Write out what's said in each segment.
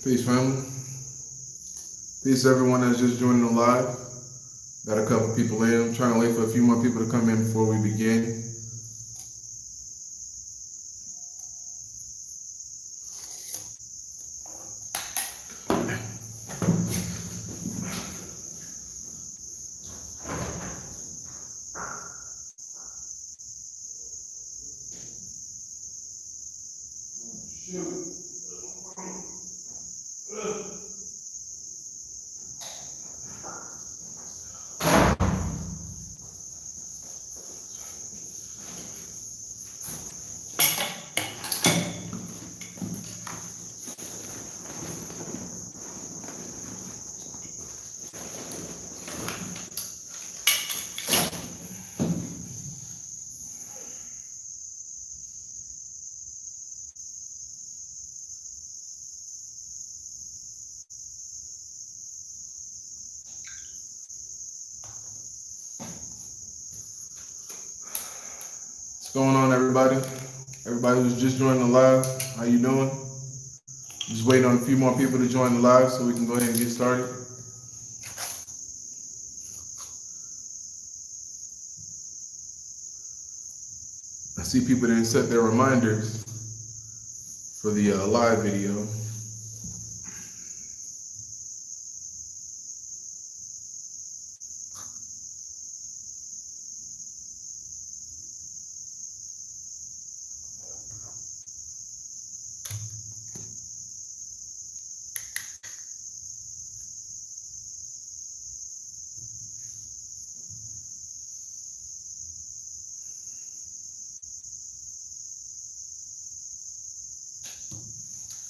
Peace, family. Peace, everyone that's just joining the live. Got a couple people in. I'm trying to wait for a few more people to come in before we begin. What's going on, everybody? Everybody who's just joining the live, how you doing? Just waiting on a few more people to join the live so we can go ahead and get started. I see people didn't set their reminders for the live video.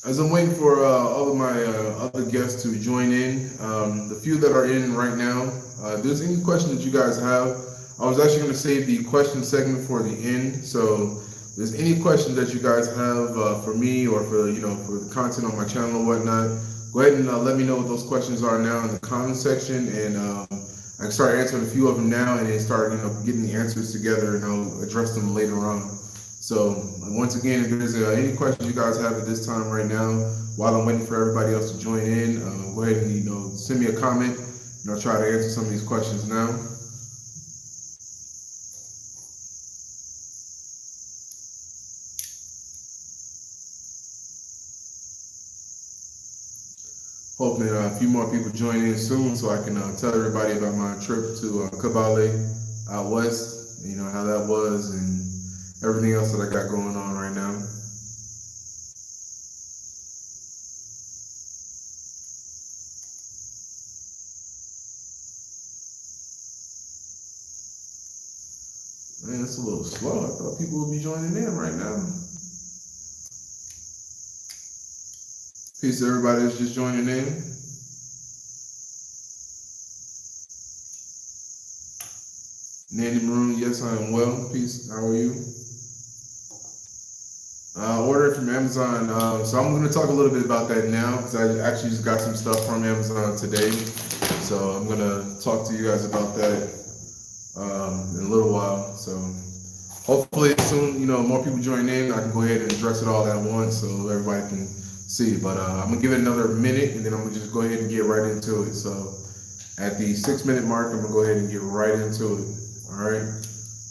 As I'm waiting for all of my other guests to join in, the few that are in right now, if there's any question that you guys have, I was actually going to save the question segment for the end. So if there's any questions that you guys have for me or for for the content on my channel or whatnot, go ahead and let me know what those questions are now in the comment section, and I can start answering a few of them now, and then start getting the answers together, and I'll address them later on. So once again, if there's any questions you guys have at this time right now, while I'm waiting for everybody else to join in, go ahead and send me a comment, and I'll try to answer some of these questions now. Hoping a few more people join in soon, so I can tell everybody about my trip to Kabale out west. How that was, and everything else that I got going on right now. Man, it's a little slow. I thought people would be joining in right now. Peace to everybody that's just joining in. Nandy Maroon, yes, I am well. Peace, how are you? Ordered from Amazon. So I'm going to talk a little bit about that now, because I actually just got some stuff from Amazon today. So I'm going to talk to you guys about that in a little while. So hopefully soon, more people join in. I can go ahead and address it all at once so everybody can see. But I'm going to give it another minute, and then I'm going to just go ahead and get right into it. So at the 6-minute mark, I'm going to go ahead and get right into it. All right.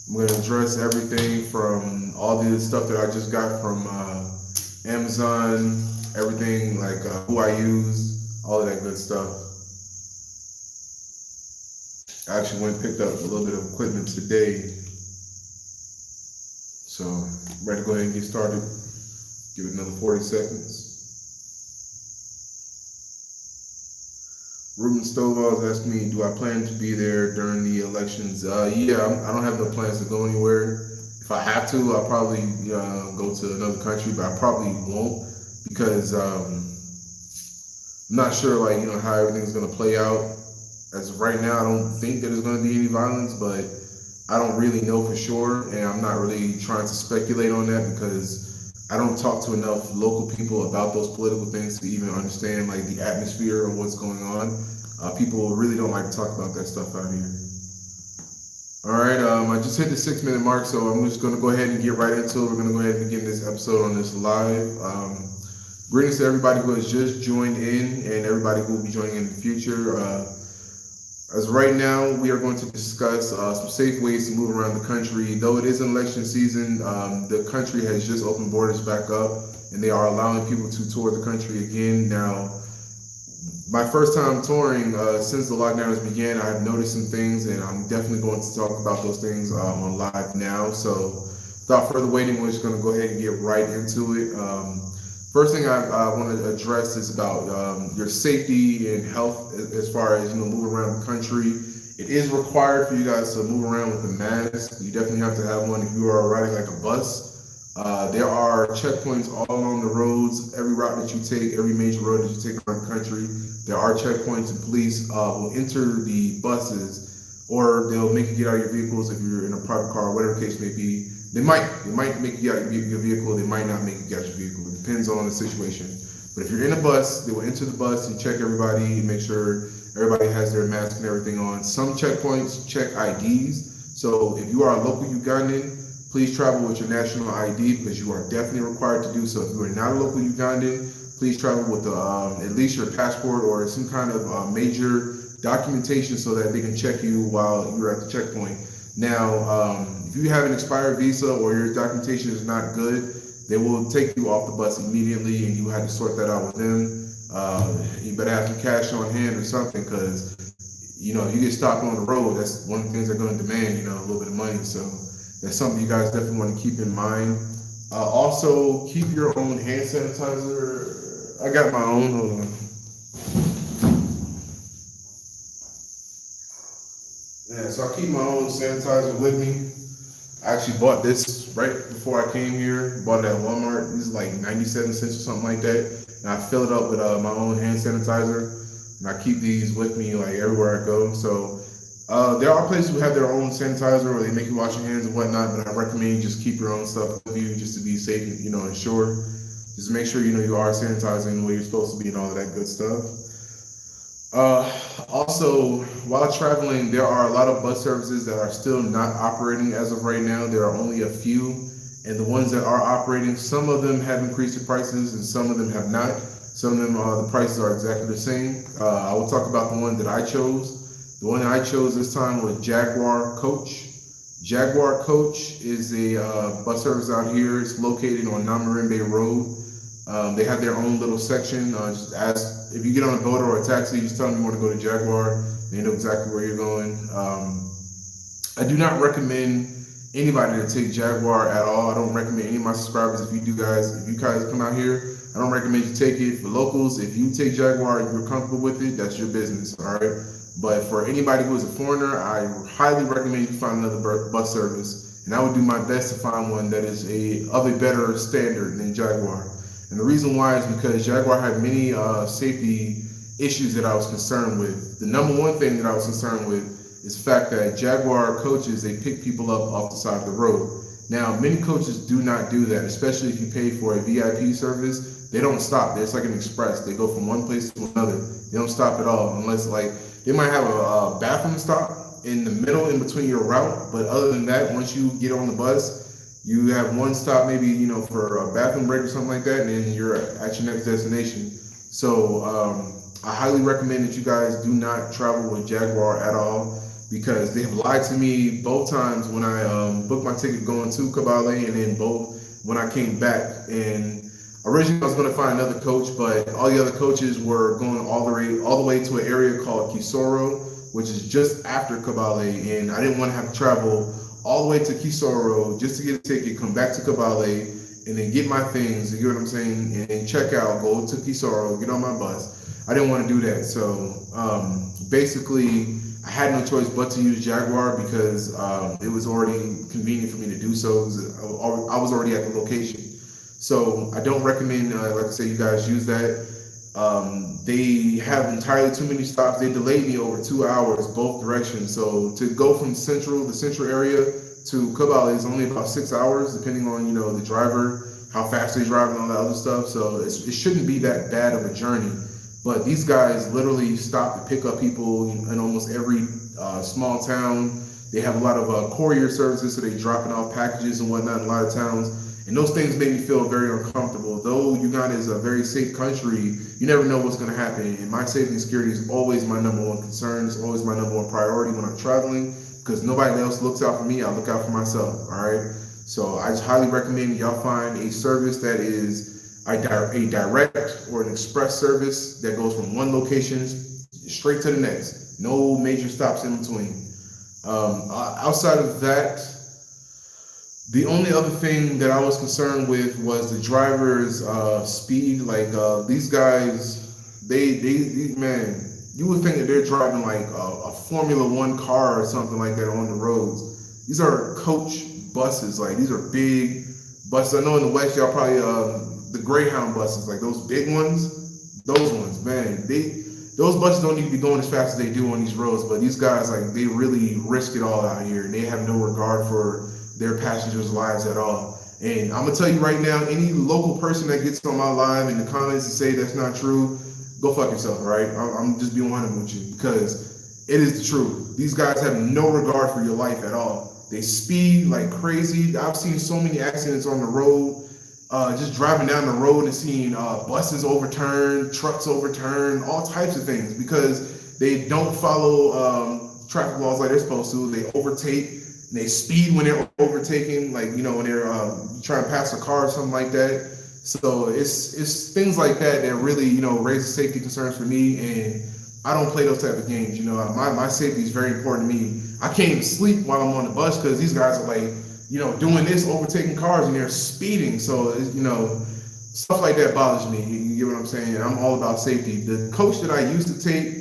I'm going to address everything from all the stuff that I just got from Amazon, everything like who I use, all of that good stuff. I actually went and picked up a little bit of equipment today. So I'm ready to go ahead and get started. Give it another 40 seconds. Ruben Stovall is asking me, do I plan to be there during the elections? Yeah, I don't have no plans to go anywhere. If I have to, I'll probably go to another country, but I probably won't, because I'm not sure how everything's going to play out. As of right now, I don't think that there's going to be any violence, but I don't really know for sure, and I'm not really trying to speculate on that, because I don't talk to enough local people about those political things to even understand the atmosphere of what's going on. People really don't like to talk about that stuff out here. All right, I just hit the 6-minute mark, so I'm just going to go ahead and get right into it. We're going to go ahead and begin this episode on this live. Greetings to everybody who has just joined in and everybody who will be joining in the future. As right now, we are going to discuss some safe ways to move around the country. Though it is an election season, the country has just opened borders back up, and they are allowing people to tour the country again. Now, my first time touring since the lockdowns began, I have noticed some things, and I'm definitely going to talk about those things on live now. So, without further waiting, we're just going to go ahead and get right into it. First thing I want to address is about your safety and health as far as moving around the country. It is required for you guys to move around with a mask. You definitely have to have one if you are riding like a bus. There are checkpoints all along the roads, every route that you take, every major road that you take around the country. There are checkpoints, and police will enter the buses, or they'll make you get out of your vehicles if you're in a private car, whatever the case may be. They might make you get out of your vehicle. They might not make you get out of your vehicle. It depends on the situation. But if you're in a bus, they will enter the bus and check everybody, make sure everybody has their mask and everything on. Some checkpoints check IDs. So if you are a local Ugandan, please travel with your national ID because you are definitely required to do so. If you are not a local Ugandan, please travel with at least your passport or some kind of major documentation so that they can check you while you're at the checkpoint. Now, if you have an expired visa or your documentation is not good, they will take you off the bus immediately, and you have to sort that out with them. You better have some cash on hand or something, because you get stopped on the road. That's one of the things they're going to demand, a little bit of money. So that's something you guys definitely want to keep in mind. Also, keep your own hand sanitizer. I got my own. Hold on. Yeah, so I keep my own sanitizer with me. I actually bought this right before I came here. Bought it at Walmart. This is like 97 cents or something like that. And I fill it up with my own hand sanitizer. And I keep these with me like everywhere I go. So there are places who have their own sanitizer, or they make you wash your hands and whatnot. But I recommend you just keep your own stuff with you just to be safe, and sure. Just make sure you are sanitizing the way you're supposed to be and all of that good stuff. Also, while traveling, there are a lot of bus services that are still not operating as of right now. There are only a few, and the ones that are operating, some of them have increased the prices and some of them have not. Some of them, the prices are exactly the same. I will talk about the one that I chose. The one that I chose this time was Jaguar Coach. Jaguar Coach is a bus service out here. It's located on Namirembe Road. They have their own little section. Just ask if you get on a boat or a taxi, just tell them you want to go to Jaguar. They know exactly where you're going. I do not recommend anybody to take Jaguar at all. I don't recommend any of my subscribers. If you guys come out here, I don't recommend you take it. For locals, if you take Jaguar and you're comfortable with it, that's your business, all right? But for anybody who is a foreigner, I highly recommend you find another bus service. And I would do my best to find one that is of a better standard than Jaguar. And the reason why is because Jaguar had many safety issues that I was concerned with. The number one thing that I was concerned with is the fact that Jaguar coaches, they pick people up off the side of the road. Now, many coaches do not do that, especially if you pay for a VIP service. They don't stop. It's like an express. They go from one place to another. They don't stop at all, unless they might have a bathroom stop in the middle, in between your route. But other than that, once you get on the bus, you have one stop, maybe, for a bathroom break or something like that, and then you're at your next destination. So I highly recommend that you guys do not travel with Jaguar at all, because they have lied to me both times when I booked my ticket going to Kabale, and then both when I came back. And originally I was going to find another coach, but all the other coaches were going all the way to an area called Kisoro, which is just after Kabale, and I didn't want to have to travel all the way to Kisoro just to get a ticket, come back to Kabale, and then get my things, you know what I'm saying, and then check out, go to Kisoro, get on my bus. I didn't want to do that. So basically, I had no choice but to use Jaguar, because it was already convenient for me to do so. I was already at the location. So I don't recommend, like I said, you guys use that. They have entirely too many stops. They delayed me over 2 hours both directions. So to go from the central area to Kabale is only about 6 hours, depending on the driver, how fast they drive, and all that other stuff. So it shouldn't be that bad of a journey. But these guys literally stop to pick up people in almost every small town. They have a lot of courier services, so they dropping off packages and whatnot in a lot of towns. And those things made me feel very uncomfortable. Though Uganda is a very safe country, you never know what's going to happen. And my safety and security is always my number one concern. It's always my number one priority when I'm traveling, because nobody else looks out for me. I look out for myself. All right. So I just highly recommend y'all find a service that is a direct or an express service that goes from one location straight to the next. No major stops in between. Outside of that, the only other thing that I was concerned with was the driver's speed. Like these guys, they man, you would think that they're driving like a Formula One car or something like that on the roads. These are coach buses. Like these are big buses. I know in the West y'all probably the Greyhound buses, like those big ones. Those ones, man, those buses don't need to be going as fast as they do on these roads. But these guys, like, they really risk it all out here, and they have no regard for their passengers' lives at all. And I'm gonna tell you right now, any local person that gets on my live in the comments and say that's not true, go fuck yourself, right? I'm just being 100 with you, because it is the truth. These guys have no regard for your life at all. They speed like crazy. I've seen so many accidents on the road, just driving down the road and seeing buses overturned, trucks overturned, all types of things, because they don't follow traffic laws like they're supposed to. They overtake. They speed when they're overtaking, like, you know, when they're trying to pass a car or something like that. So it's things like that that really, you know, raise safety concerns for me. And I don't play those type of games. You know, my safety is very important to me. I can't even sleep while I'm on the bus because these guys are like, you know, doing this, overtaking cars, and they're speeding. So, you know, stuff like that bothers me. You get what I'm saying? I'm all about safety. The coach that I used to take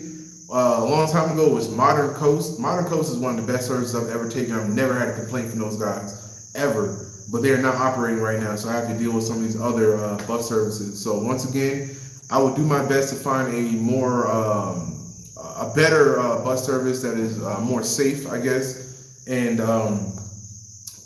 a long time ago was Modern Coast. Modern Coast is one of the best services I've ever taken. I've never had a complaint from those guys, ever. But they're not operating right now, so I have to deal with some of these other bus services. So once again, I will do my best to find a more, a better bus service that is more safe, I guess. And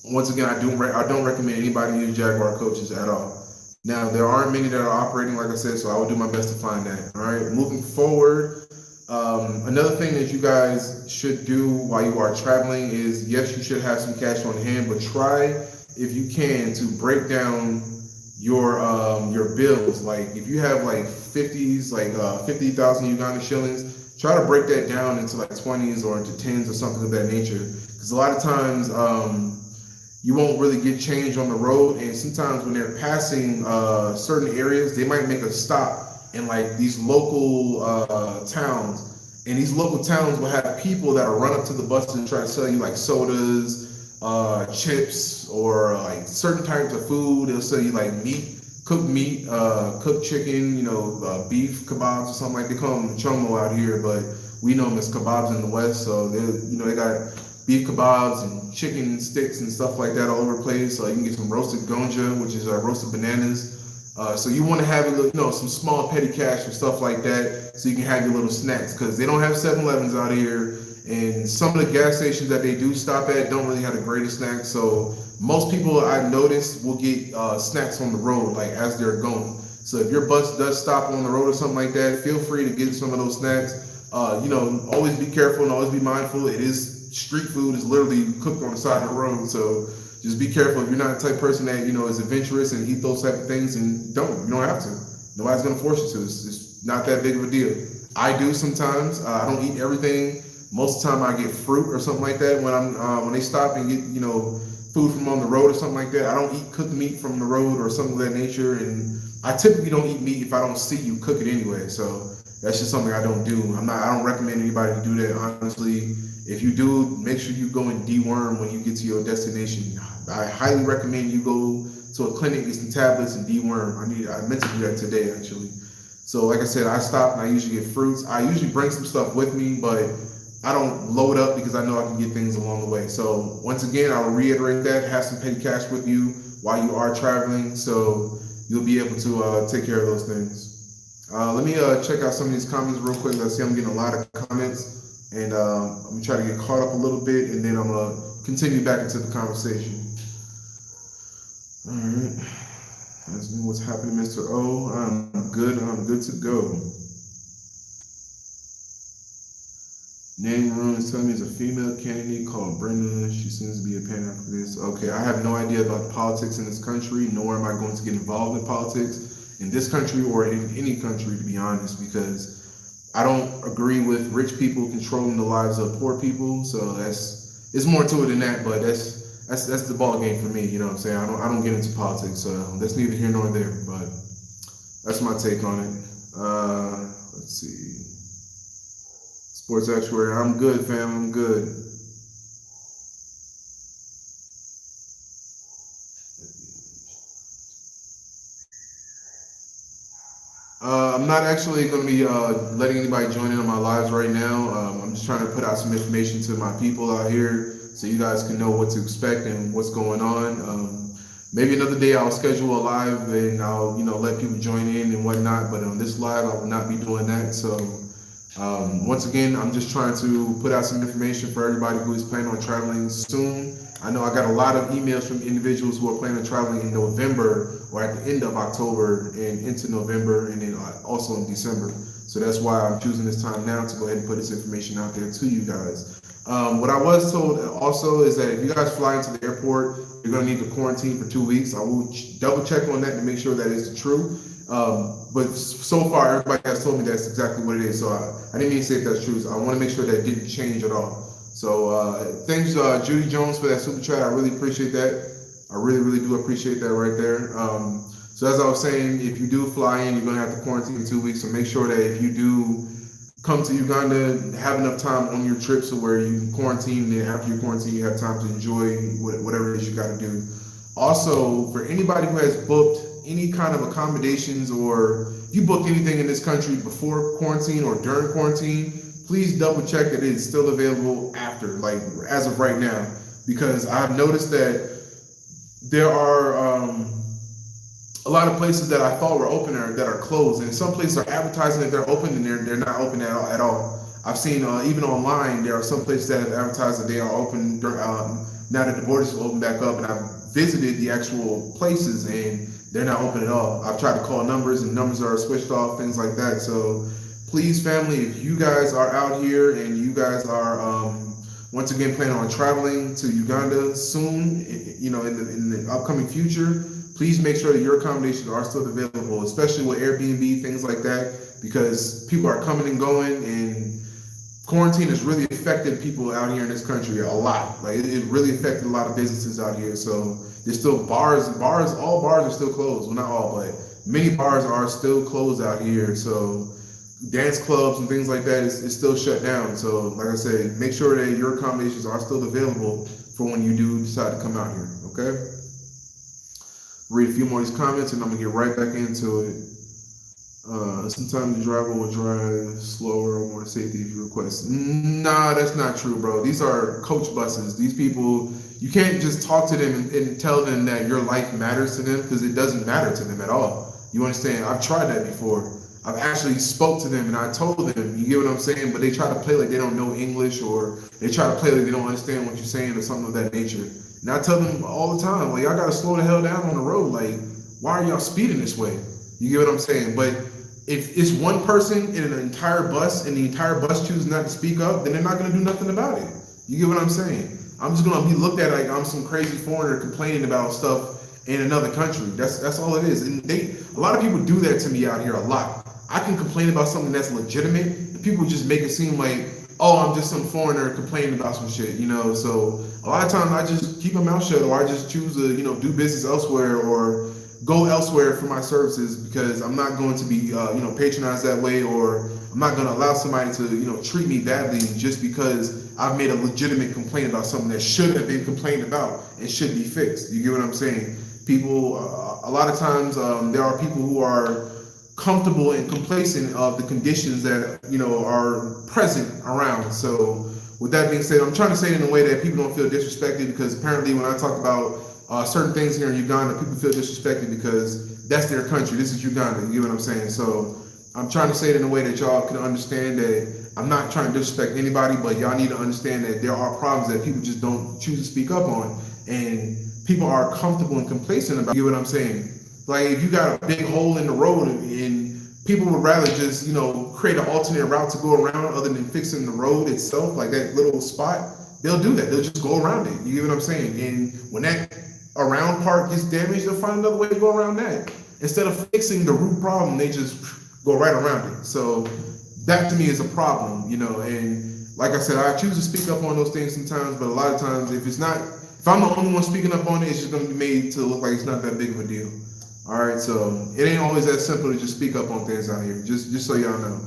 once again, I don't recommend anybody use Jaguar coaches at all. Now, there aren't many that are operating, like I said, so I will do my best to find that. All right, moving forward. Another thing that you guys should do while you are traveling is, yes, you should have some cash on hand, but try, if you can, to break down your bills. Like if you have like 50s, like 50,000 Ugandan shillings, try to break that down into like 20s or into 10s or something of that nature. Because a lot of times you won't really get change on the road, and sometimes when they're passing certain areas, they might make a stop in like these local towns, and these local towns will have people that will run up to the bus and try to sell you like sodas, chips, or like certain types of food. They'll sell you like meat, cooked chicken, you know, beef kebabs or something like they call them chomo out here, but we know them as kebabs in the West. So they got beef kebabs and chicken sticks and stuff like that all over the place. So you can get some roasted gonja, which is roasted bananas. So you want to have some small petty cash and stuff like that, so you can have your little snacks, because they don't have 7-Elevens out here, and some of the gas stations that they do stop at don't really have the greatest snacks. So most people I've noticed will get snacks on the road, like as they're going. So if your bus does stop on the road or something like that, feel free to get some of those snacks. Always be careful and always be mindful. It is street food, is literally cooked on the side of the road, so just be careful. If you're not the type of person that, is adventurous and eat those type of things, and you don't have to. Nobody's gonna force you to. It's not that big of a deal. I do sometimes. I don't eat everything. Most of the time I get fruit or something like that when they stop and get, food from on the road or something like that. I don't eat cooked meat from the road or something of that nature, and I typically don't eat meat if I don't see you cook it anyway. So that's just something I don't do. I don't recommend anybody to do that, honestly. If you do, make sure you go and deworm when you get to your destination. I highly recommend you go to a clinic, get some tablets, and deworm. I meant to do that today, actually. So like I said, I stop and I usually get fruits. I usually bring some stuff with me, but I don't load up because I know I can get things along the way. So once again, I will reiterate that. Have some petty cash with you while you are traveling, so you'll be able to take care of those things. Let me check out some of these comments real quick. I see I'm getting a lot of comments, and I'm gonna try to get caught up a little bit, and then I'm gonna continue back into the conversation. All right, what's happening, Mr. O? I'm good to go. Name Room is telling me it's a female candidate called Brenda. She seems to be a Pan-Africanist. Okay, I have no idea about politics in this country, nor am I going to get involved in politics in this country or in any country, to be honest, because I don't agree with rich people controlling the lives of poor people. So it's more to it than that, but that's the ball game for me. You know what I'm saying? I don't get into politics, so that's neither here nor there. But that's my take on it. Let's see. Sports actuary, I'm good, fam. I'm good. I'm not actually going to be letting anybody join in on my lives right now. I'm just trying to put out some information to my people out here so you guys can know what to expect and what's going on. Maybe another day I'll schedule a live and I'll let people join in and whatnot. But on this live, I will not be doing that. So once again, I'm just trying to put out some information for everybody who is planning on traveling soon. I know I got a lot of emails from individuals who are planning on traveling in November or at the end of October and into November and then also in December. So that's why I'm choosing this time now to go ahead and put this information out there to you guys. What I was told also is that if you guys fly into the airport, you're going to need to quarantine for 2 weeks. I will double check on that to make sure that is true. But so far, everybody has told me that's exactly what it is. So I didn't mean to say if that's true. So I want to make sure that it didn't change at all. So thanks, Judy Jones, for that super chat. I really appreciate that. I really, really do appreciate that right there. So as I was saying, if you do fly in, you're going to have to quarantine for 2 weeks. So make sure that if you do come to Uganda, have enough time on your trip so where you can quarantine, and then after you quarantine, you have time to enjoy whatever it is you got to do. Also, for anybody who has booked any kind of accommodations or if you booked anything in this country before quarantine or during quarantine, please double check that it is still available after, like as of right now, because I've noticed that there are a lot of places that I thought were open that are closed, and some places are advertising that they're open and they're not open at all. I've seen even online there are some places that have advertised that they are open now that the borders will open back up, and I've visited the actual places and they're not open at all. I've tried to call numbers and numbers are switched off, things like that. So please, family, if you guys are out here and you guys are once again planning on traveling to Uganda soon, in the upcoming future, please make sure that your accommodations are still available, especially with Airbnb, things like that, because people are coming and going, and quarantine has really affected people out here in this country a lot. Like it really affected a lot of businesses out here. So there's still all bars are still closed. Well, not all, but many bars are still closed out here. So dance clubs and things like that is still shut down. So like I said, make sure that your accommodations are still available for when you do decide to come out here, okay? Read a few more of these comments and I'm gonna get right back into it. Sometimes the driver will drive slower or more safety if you request. Nah, that's not true, bro. These are coach buses. These people, you can't just talk to them and tell them that your life matters to them, because it doesn't matter to them at all. You understand? I've tried that before. I've actually spoke to them and I told them, you get what I'm saying? But they try to play like they don't know English, or they try to play like they don't understand what you're saying or something of that nature. And I tell them all the time, like, y'all gotta slow the hell down on the road. Like, why are y'all speeding this way? You get what I'm saying? But if it's one person in an entire bus and the entire bus chooses not to speak up, then they're not gonna do nothing about it. You get what I'm saying? I'm just gonna be looked at like I'm some crazy foreigner complaining about stuff in another country. That's all it is. And a lot of people do that to me out here a lot. I can complain about something that's legitimate, and people just make it seem like, oh, I'm just some foreigner complaining about some shit, So a lot of times I just keep my mouth shut, or I just choose to, do business elsewhere or go elsewhere for my services, because I'm not going to be, patronized that way, or I'm not going to allow somebody to, treat me badly just because I've made a legitimate complaint about something that should have been complained about and should be fixed. You get what I'm saying? People, a lot of times, there are people who are comfortable and complacent of the conditions that are present around. So with that being said, I'm trying to say it in a way that people don't feel disrespected, because apparently when I talk about certain things here in Uganda, people feel disrespected because that's their country. This is Uganda. You get what I'm saying? So I'm trying to say it in a way that y'all can understand that I'm not trying to disrespect anybody, but y'all need to understand that there are problems that people just don't choose to speak up on, and people are comfortable and complacent about. You get what I'm saying? Like, if you got a big hole in the road and people would rather just, create an alternate route to go around other than fixing the road itself, like that little spot. They'll do that. They'll just go around it. You get what I'm saying? And when that around part gets damaged, they'll find another way to go around that. Instead of fixing the root problem, they just go right around it. So that to me is a problem, and like I said, I choose to speak up on those things sometimes, but a lot of times if I'm the only one speaking up on it, it's just gonna be made to look like it's not that big of a deal. All right, so it ain't always that simple to just speak up on things out here, just so y'all know.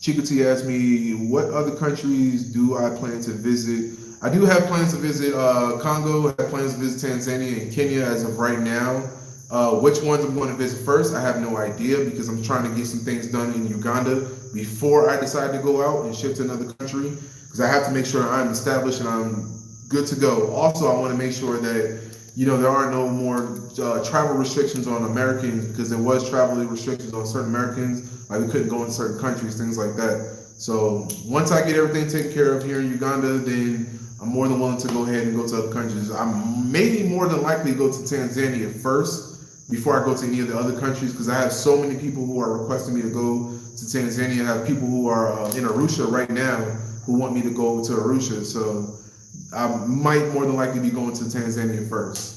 Chica T asked me, what other countries do I plan to visit? I do have plans to visit Congo, I have plans to visit Tanzania and Kenya as of right now. Which ones I'm going to visit first, I have no idea, because I'm trying to get some things done in Uganda before I decide to go out and shift to another country, because I have to make sure I'm established and I'm good to go. Also, I want to make sure that there are no more travel restrictions on Americans, because there was travel restrictions on certain Americans, like we couldn't go in certain countries, things like that. So once I get everything taken care of here in Uganda, then I'm more than willing to go ahead and go to other countries. I'm maybe more than likely go to Tanzania first before I go to any of the other countries, because I have so many people who are requesting me to go to Tanzania. I have people who are in Arusha right now who want me to go to Arusha. So I might more than likely be going to Tanzania first.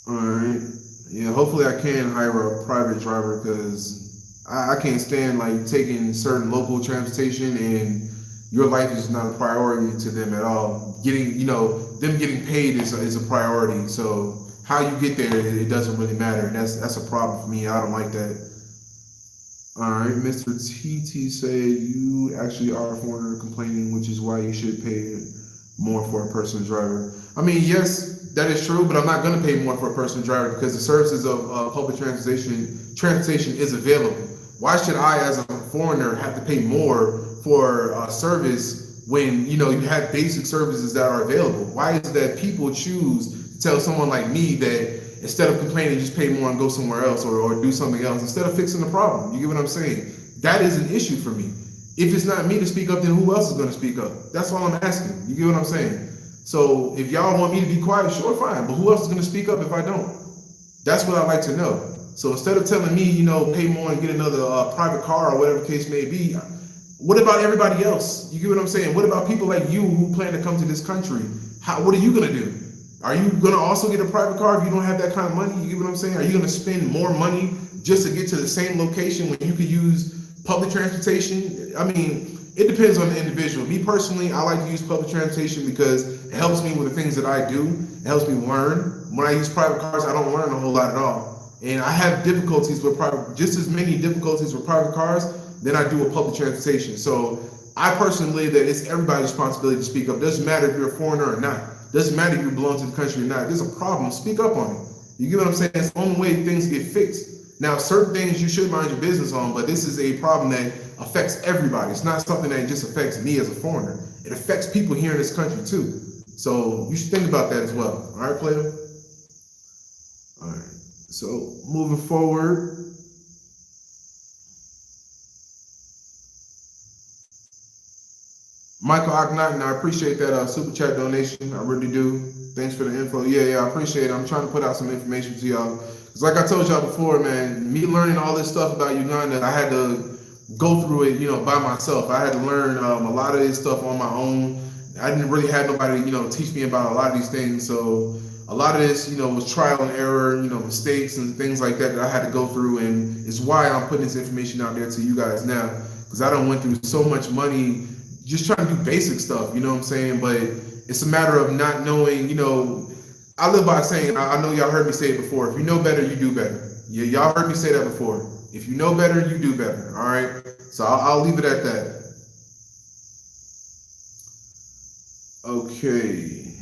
All right. Yeah, hopefully I can hire a private driver, because I can't stand like taking certain local transportation and your life is not a priority to them at all. Them getting paid is a priority. So how you get there, it doesn't really matter. And that's a problem for me. I don't like that. All right, Mr. TT said you actually are a foreigner complaining, which is why you should pay more for a personal driver. I mean, yes, that is true, but I'm not going to pay more for a personal driver, because the services of public transportation is available. Why should I, as a foreigner, have to pay more for a service when you have basic services that are available? Why is it that people choose to tell someone like me that instead of complaining, just pay more and go somewhere else, or do something else instead of fixing the problem? You get what I'm saying? That is an issue for me. If it's not me to speak up, then who else is going to speak up? That's all I'm asking. You get what I'm saying? So if y'all want me to be quiet, sure, fine. But who else is going to speak up if I don't? That's what I'd like to know. So instead of telling me, pay more and get another private car or whatever the case may be, what about everybody else? You get what I'm saying? What about people like you who plan to come to this country? What are you going to do? Are you going to also get a private car if you don't have that kind of money? You get what I'm saying? Are you going to spend more money just to get to the same location when you could use public transportation? I mean, it depends on the individual. Me personally, I like to use public transportation because it helps me with the things that I do. It helps me learn. When I use private cars, I don't learn a whole lot at all. And I have difficulties with just as many difficulties with private cars than I do with public transportation. So I personally believe that it's everybody's responsibility to speak up. Doesn't matter if you're a foreigner or not. Doesn't matter if you belong to the country or not. If there's a problem, speak up on it. You get what I'm saying? It's the only way things get fixed. Now, certain things you should mind your business on, but this is a problem that affects everybody. It's not something that just affects me as a foreigner. It affects people here in this country too. So you should think about that as well. All right, player? All right. So moving forward. Michael Akhenaten, I appreciate that super chat donation. I really do. Thanks for the info. Yeah, I appreciate it. I'm trying to put out some information to y'all. Because like I told y'all before, man, me learning all this stuff about Uganda, I had to go through it, by myself. I had to learn a lot of this stuff on my own. I didn't really have nobody, teach me about a lot of these things. So a lot of this, was trial and error, mistakes and things like that I had to go through. And it's why I'm putting this information out there to you guys now. Because I done went through so much money just trying to do basic stuff, you know what I'm saying? But it's a matter of not knowing, I live by saying, I know y'all heard me say it before, if you know better, you do better. Yeah, y'all heard me say that before. If you know better, you do better, all right? So I'll leave it at that. Okay.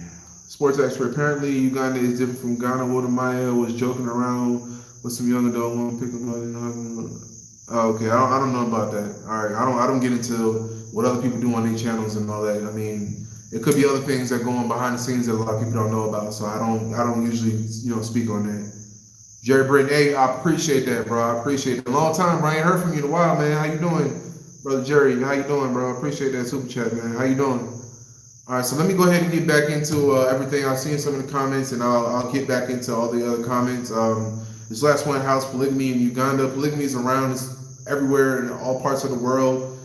Sports expert, apparently Uganda is different from Ghana. Walter Maya was joking around with some young adult woman picking up. Okay, I don't know about that. All right, I don't get into what other people do on their channels and all that. I mean, it could be other things that go on behind the scenes that a lot of people don't know about. So I don't usually speak on that. Jerry Britton, hey, I appreciate that, bro. I appreciate it. A long time, bro. I ain't heard from you in a while, man. How you doing, brother Jerry? How you doing, bro? I appreciate that super chat, man. How you doing? All right, so let me go ahead and get back into everything. I've seen some of the comments, and I'll get back into all the other comments. This last one, house polygamy in Uganda. Polygamy is around, it's everywhere in all parts of the world.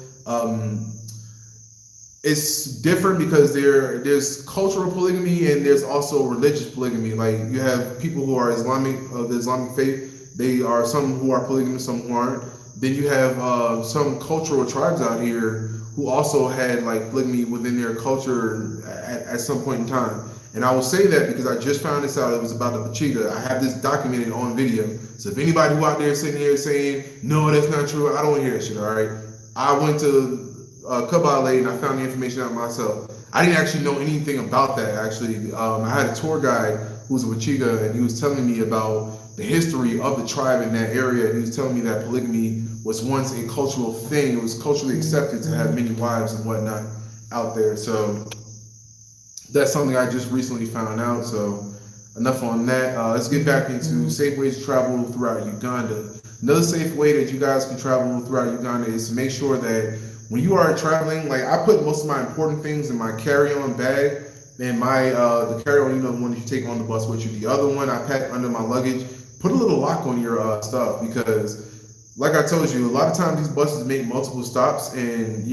It's different because there's cultural polygamy and there's also religious polygamy. Like you have people who are Islamic of the Islamic faith. They are some who are polygamous, some who aren't. Then you have some cultural tribes out here who also had like polygamy within their culture at some point in time. And I will say that because I just found this out. It was about the Pachita. I have this documented on video. So if anybody who out there sitting here saying, no, that's not true, I don't want to hear that shit, all right? I went to Kabale and I found the information out myself. I didn't actually know anything about that, actually. I had a tour guide who was a Wachita, and he was telling me about the history of the tribe in that area. And he was telling me that polygamy was once a cultural thing. It was culturally accepted to have many wives and whatnot out there. So that's something I just recently found out. So enough on that. Let's get back into safe ways to travel throughout Uganda. Another safe way that you guys can travel throughout Uganda is to make sure that when you are traveling, like I put most of my important things in my carry-on bag, and my the carry-on, the one that you take on the bus with you. The other one I pack under my luggage. Put a little lock on your stuff because, like I told you, a lot of times these buses make multiple stops, and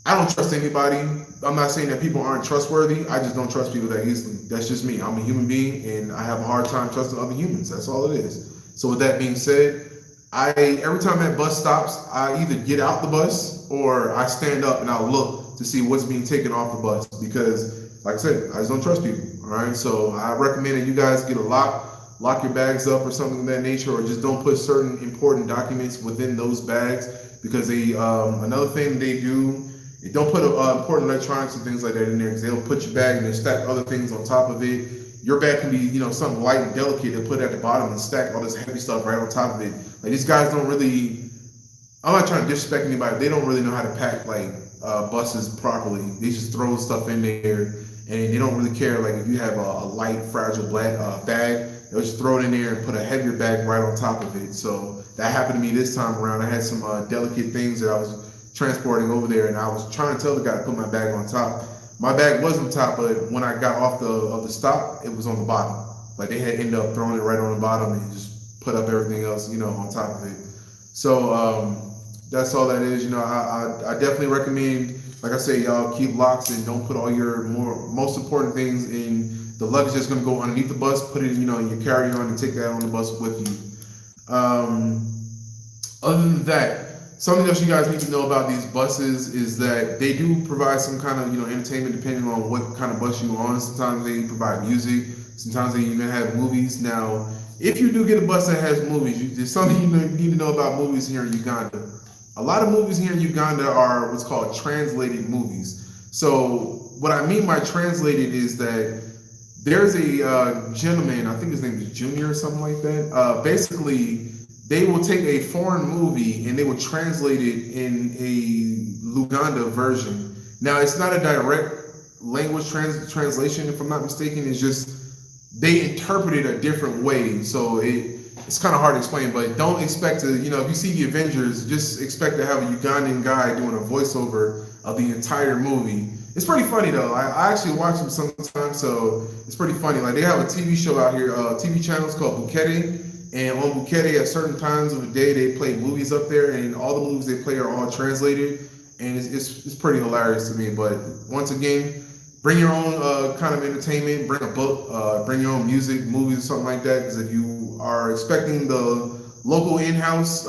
I don't trust anybody. I'm not saying that people aren't trustworthy. I just don't trust people that easily. That's just me. I'm a human being, and I have a hard time trusting other humans. That's all it is. So with that being said, every time that bus stops, I either get out the bus or I stand up and I'll look to see what's being taken off the bus because, like I said, I just don't trust people. All right, so I recommend that you guys get a lock your bags up or something of that nature, or just don't put certain important documents within those bags because another thing they do. Don't put important electronics and things like that in there because they'll put your bag and they'll stack other things on top of it. Your bag can be, something light and delicate. They'll put it at the bottom and stack all this heavy stuff right on top of it. Like these guys don't really. I'm not trying to disrespect anybody. They don't really know how to pack buses properly. They just throw stuff in there and they don't really care. Like if you have a light, fragile black bag, they'll just throw it in there and put a heavier bag right on top of it. So that happened to me this time around. I had some delicate things that I was transporting over there, and I was trying to tell the guy to put my bag on top. My bag was on top, but when I got off the stop, it was on the bottom. Like they had ended up throwing it right on the bottom and just put up everything else, on top of it. So that's all that is. I definitely recommend, like I say, y'all keep locks and don't put all your most important things in the luggage that's going to go underneath the bus. Put it, in your carry-on and take that on the bus with you. Other than that, something else you guys need to know about these buses is that they do provide some kind of entertainment depending on what kind of bus you're on. Sometimes they provide music. Sometimes they even have movies. Now, if you do get a bus that has movies, there's something you need to know about movies here in Uganda. A lot of movies here in Uganda are what's called translated movies. So what I mean by translated is that there's a gentleman, I think his name is Junior or something like that. Basically, they will take a foreign movie and they will translate it in a Luganda version. Now, it's not a direct language translation, if I'm not mistaken. It's just they interpret it a different way. So it's kind of hard to explain, but don't expect to, if you see the Avengers, just expect to have a Ugandan guy doing a voiceover of the entire movie. It's pretty funny though. I actually watch them sometimes, so it's pretty funny. Like they have a TV show out here, TV channels called Bukete. And on Bukete, at certain times of the day, they play movies up there, and all the movies they play are all translated, and it's pretty hilarious to me. But once again, bring your own kind of entertainment, bring a book, bring your own music, movies, or something like that. Because if you are expecting the local in-house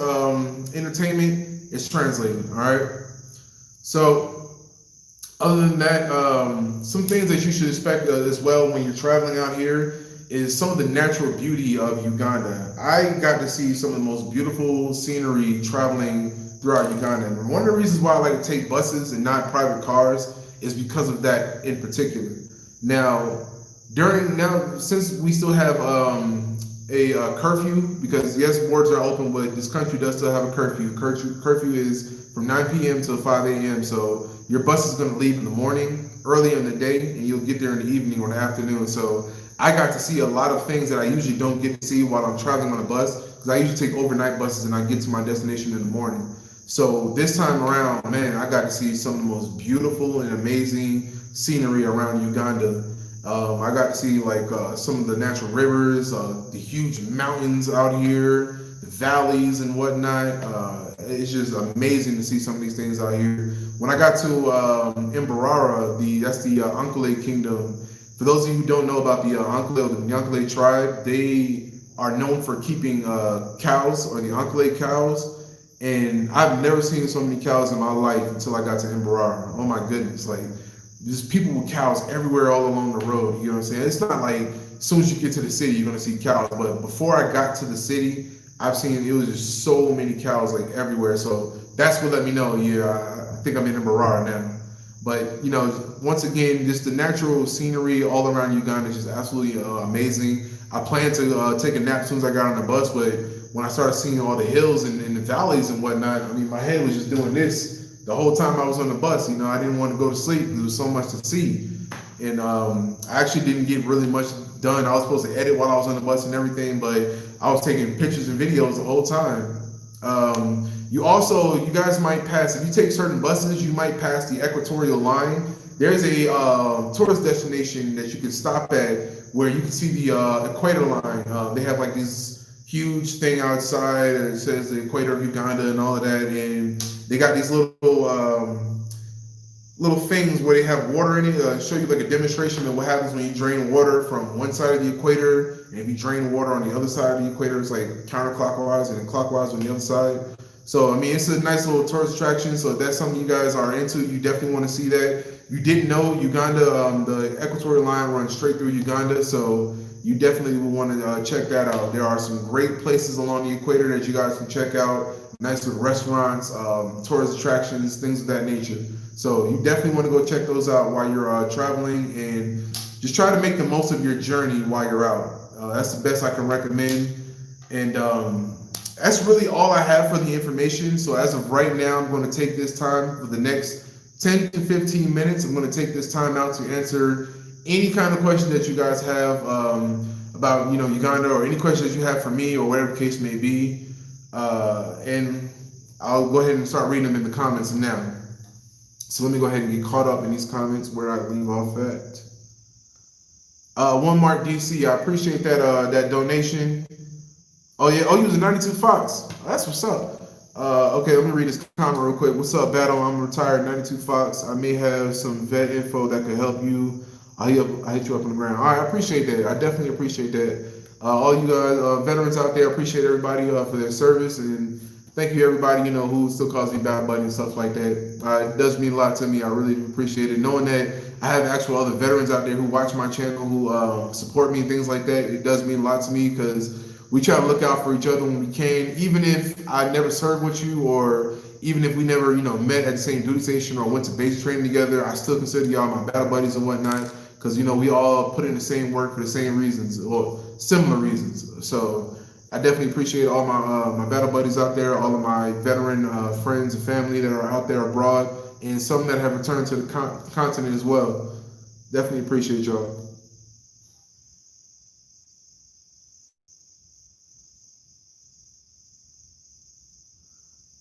entertainment, it's translated. All right. So other than that, some things that you should expect as well when you're traveling out here is some of the natural beauty of Uganda. I got to see some of the most beautiful scenery traveling throughout Uganda. And one of the reasons why I like to take buses and not private cars is because of that in particular. Now, since we still have a curfew, because yes, wards are open, but this country does still have a curfew. Curfew is from 9 p.m. to 5 a.m. So your bus is going to leave in the morning, early in the day, and you'll get there in the evening or the afternoon. So I got to see a lot of things that I usually don't get to see while I'm traveling on a bus, because I usually take overnight buses and I get to my destination in the morning. So this time around, man, I got to see some of the most beautiful and amazing scenery around Uganda. I got to see like some of the natural rivers, the huge mountains out here, the valleys and whatnot. It's just amazing to see some of these things out here. When I got to Imbarara, that's the Ankole Kingdom. For those of you who don't know about the Ankole tribe, they are known for keeping cows, or the Ankole cows. And I've never seen so many cows in my life until I got to Imbarara. Oh my goodness, like there's people with cows everywhere all along the road. You know what I'm saying? It's not like as soon as you get to the city, you're gonna see cows. But before I got to the city, I've seen it was just so many cows like everywhere. So that's what let me know, yeah, I think I'm in Imbarara now. But once again, just the natural scenery all around Uganda is just absolutely amazing. I plan to take a nap as soon as I got on the bus, but when I started seeing all the hills and the valleys and whatnot, I mean, my head was just doing this the whole time I was on the bus. I didn't want to go to sleep. There was so much to see. And I actually didn't get really much done. I was supposed to edit while I was on the bus and everything, but I was taking pictures and videos the whole time. You guys might pass, if you take certain buses, you might pass the equatorial line. There's a tourist destination that you can stop at where you can see the equator line. They have like this huge thing outside that says the equator of Uganda and all of that, and they got these little things where they have water in it. Show you like a demonstration of what happens when you drain water from one side of the equator, and if you drain water on the other side of the equator, it's like counterclockwise and then clockwise on the other side. So I mean, it's a nice little tourist attraction. So if that's something you guys are into, you definitely want to see that. You didn't know Uganda, the equatorial line runs straight through Uganda, so you definitely will want to check that out. There are some great places along the equator that you guys can check out. Nice little restaurants, tourist attractions, things of that nature. So you definitely want to go check those out while you're traveling, and just try to make the most of your journey while you're out. That's the best I can recommend. And that's really all I have for the information. So as of right now, I'm going to take this time for the next 10 to 15 minutes. I'm going to take this time out to answer any kind of question that you guys have about Uganda, or any questions you have for me, or whatever the case may be. And I'll go ahead and start reading them in the comments now. So let me go ahead and get caught up in these comments where I leave off at. One Mark DC, I appreciate that donation. Oh yeah, you was a 92 Fox. That's what's up. Okay, let me read this comment real quick. What's up, Battle? I'm retired 92 Fox. I may have some vet info that could help you. I hit you up on the ground. All right, I appreciate that. I definitely appreciate that. All you guys, veterans out there, appreciate everybody for their service, and thank you everybody, who still calls me Bad Buddy and stuff like that. It does mean a lot to me. I really do appreciate it. Knowing that I have actual other veterans out there who watch my channel, who support me and things like that, it does mean a lot to me, because we try to look out for each other when we can. Even if I never served with you, or even if we never, met at the same duty station or went to basic training together, I still consider y'all my battle buddies and whatnot, because we all put in the same work for the same reasons, or similar reasons. So I definitely appreciate all my battle buddies out there, all of my veteran friends and family that are out there abroad, and some that have returned to the continent as well. Definitely appreciate y'all.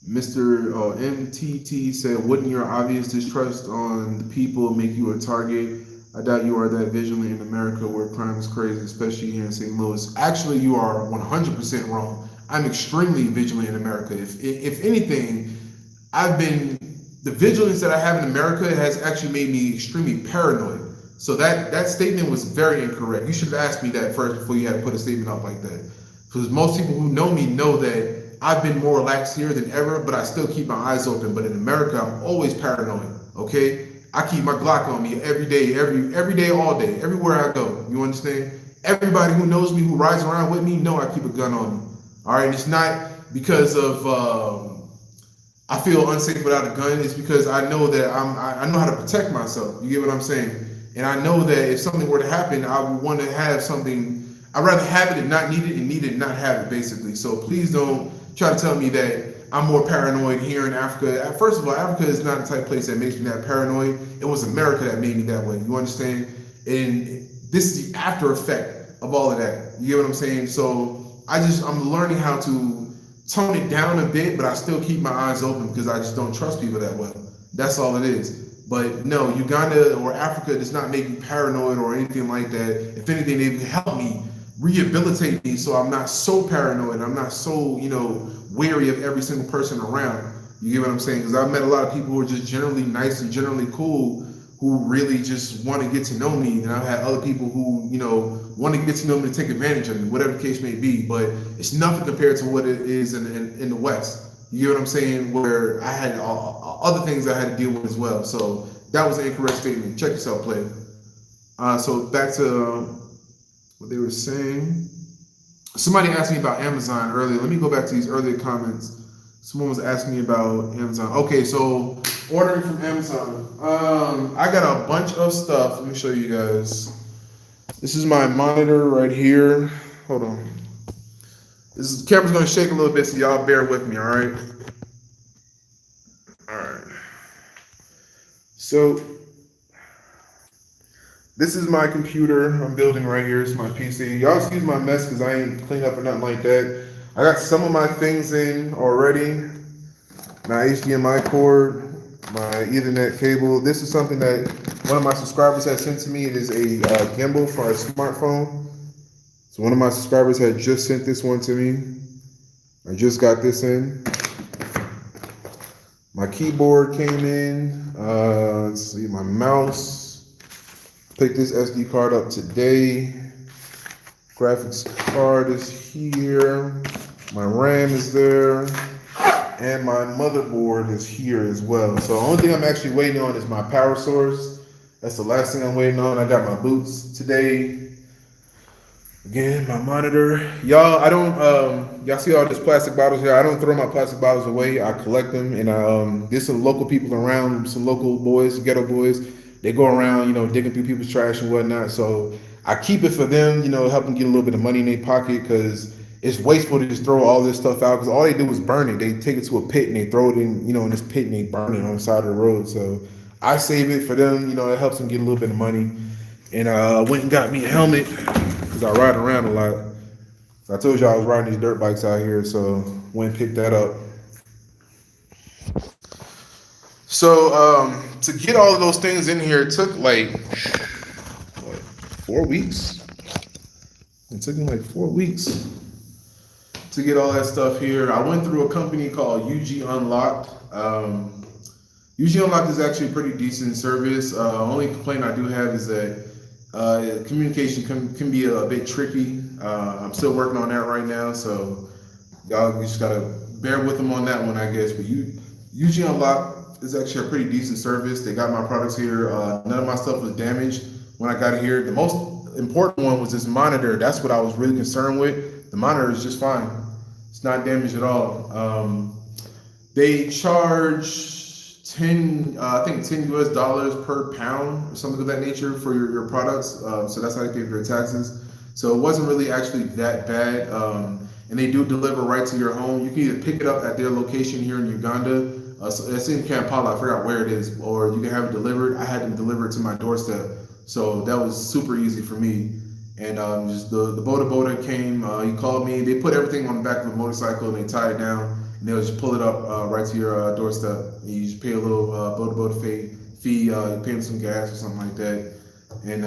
Mr. MTT said, wouldn't your obvious distrust on the people make you a target? I doubt you are that vigilant in America, where crime is crazy, especially here in St. Louis. Actually, you are 100% wrong. I'm extremely vigilant in America. If anything, the vigilance that I have in America has actually made me extremely paranoid. So that statement was very incorrect. You should have asked me that first before you had to put a statement out like that. Because most people who know me know that I've been more relaxed here than ever, but I still keep my eyes open. But in America, I'm always paranoid, okay? I keep my Glock on me every day, every day, all day, everywhere I go. You understand? Everybody who knows me, who rides around with me, know I keep a gun on me. All right, and it's not because of I feel unsafe without a gun. It's because I know that I know how to protect myself. You get what I'm saying? And I know that if something were to happen, I would want to have something. I'd rather have it and not need it, and need it and not have it, basically. So please don't try to tell me that I'm more paranoid here in Africa. First of all, Africa is not the type of place that makes me that paranoid. It was America that made me that way. You understand? And this is the after effect of all of that. You get what I'm saying? So I'm learning how to tone it down a bit, but I still keep my eyes open because I just don't trust people that well. That's all it is. But no, Uganda or Africa does not make me paranoid or anything like that. If anything, they help me rehabilitate me so I'm not so paranoid. I'm not so, wary of every single person around. You get what I'm saying? Because I've met a lot of people who are just generally nice and generally cool, who really just want to get to know me. And I've had other people who, want to get to know me to take advantage of me, whatever the case may be. But it's nothing compared to what it is in the West. You get what I'm saying? Where I had other things I had to deal with as well. So that was an incorrect statement. Check yourself, player. So back to what they were saying. Somebody asked me about Amazon earlier. Let me go back to these earlier comments. Someone was asking me about Amazon. Okay, so ordering from Amazon. I got a bunch of stuff. Let me show you guys. This is my monitor right here. Hold on. The camera's gonna shake a little bit, so y'all bear with me, all right? All right. So this is my computer I'm building right here. It's my PC. Y'all excuse my mess because I ain't cleaned up or nothing like that. I got some of my things in already. My HDMI cord, my Ethernet cable. This is something that one of my subscribers had sent to me. It is a gimbal for a smartphone. So one of my subscribers had just sent this one to me. I just got this in. My keyboard came in. Let's see, my mouse. Picked this SD card up today. Graphics card is here. My RAM is there. And my motherboard is here as well. So the only thing I'm actually waiting on is my power source. That's the last thing I'm waiting on. I got my boots today. Again, my monitor. Y'all, I don't, y'all see all these plastic bottles here? I don't throw my plastic bottles away. I collect them. And there's some local people around, some local boys, ghetto boys. They go around, digging through people's trash and whatnot. So I keep it for them, help them get a little bit of money in their pocket, because it's wasteful to just throw all this stuff out, because all they do is burn it. They take it to a pit and they throw it in, in this pit, and they burn it on the side of the road. So I save it for them, it helps them get a little bit of money. And went and got me a helmet, because I ride around a lot. So I told you I was riding these dirt bikes out here, so went and picked that up. So to get all of those things in here, it took like 4 weeks. It took me like 4 weeks to get all that stuff here. I went through a company called UG Unlocked. UG Unlocked is actually a pretty decent service. Only complaint I do have is that communication can be a bit tricky. I'm still working on that right now, so y'all just gotta bear with them on that one, I guess. But UG Unlocked is actually a pretty decent service. They got my products here. None of my stuff was damaged when I got it here. The most important one was this monitor. That's what I was really concerned with. The monitor is just fine. It's not damaged at all. They charge 10 US dollars per pound or something of that nature for your products. So that's how they pay for their taxes. So it wasn't really actually that bad. And they do deliver right to your home. You can either pick it up at their location here in Uganda. So it's in Kampala, I forgot where it is, or you can have it delivered. I had them delivered to my doorstep. So that was super easy for me. And just the boda came, he called me. They put everything on the back of the motorcycle and they tied it down. And they'll just pull it up right to your doorstep. And you just pay a little boda fee, you pay them some gas or something like that. And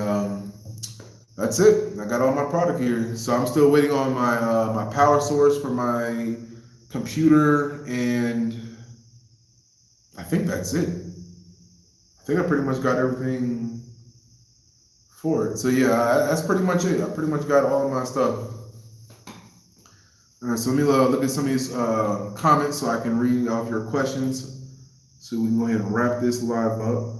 that's it. I got all my product here. So I'm still waiting on my power source for my computer, and I think that's it. I think I pretty much got everything for it. So yeah, that's pretty much it. I pretty much got all of my stuff. All right, so let me look at some of these comments so I can read off your questions. So we can go ahead and wrap this live up.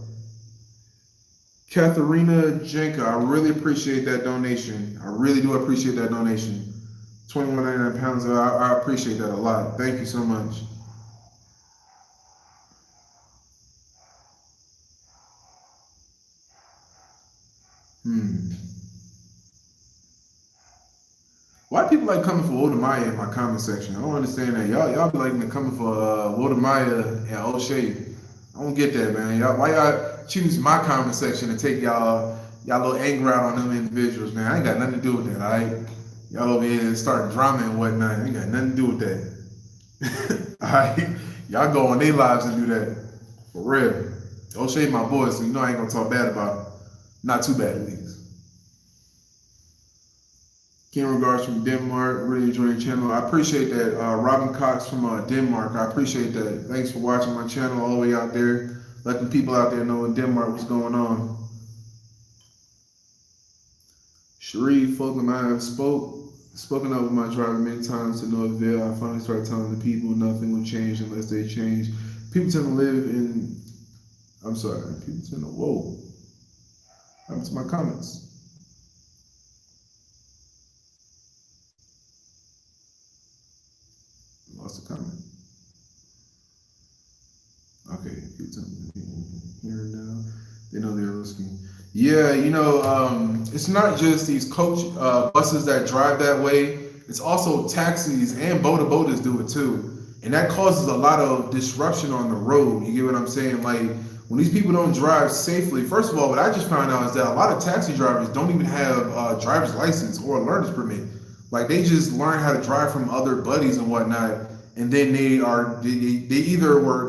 Katharina Jenka, I really appreciate that donation. I really do appreciate that donation. £21.99. I appreciate that a lot. Thank you so much. Why do people like coming for Wodamaya in my comment section? I don't understand that. Y'all be liking to coming for Wodamaya and O'Shea. I don't get that, man. Why y'all choose my comment section to take y'all little anger out on them individuals, man? I ain't got nothing to do with that, all right? Y'all over here starting drama and whatnot. I ain't got nothing to do with that. All right, y'all go on their lives and do that for real. Don't shade my boys, so you know I ain't gonna talk bad about them. Not too bad, at least. Ken regards from Denmark. Really enjoy your channel. I appreciate that. Robin Cox from Denmark. I appreciate that. Thanks for watching my channel all the way out there. Letting people out there know in Denmark what's going on. Sharif, Fulton, I have spoken up with my driver many times to no avail. I finally started telling the people nothing will change unless they change. People tend to live in, I'm sorry, people tend to, whoa, what happened to my comments? Lost the comment. Okay, people tell me here now. They know they're listening. Yeah, it's not just these coach buses that drive that way. It's also taxis and bodas do it too, and that causes a lot of disruption on the road. You get what I'm saying? Like when these people don't drive safely. First of all, what I just found out is that a lot of taxi drivers don't even have a driver's license or a learner's permit. Like they just learn how to drive from other buddies and whatnot, and then they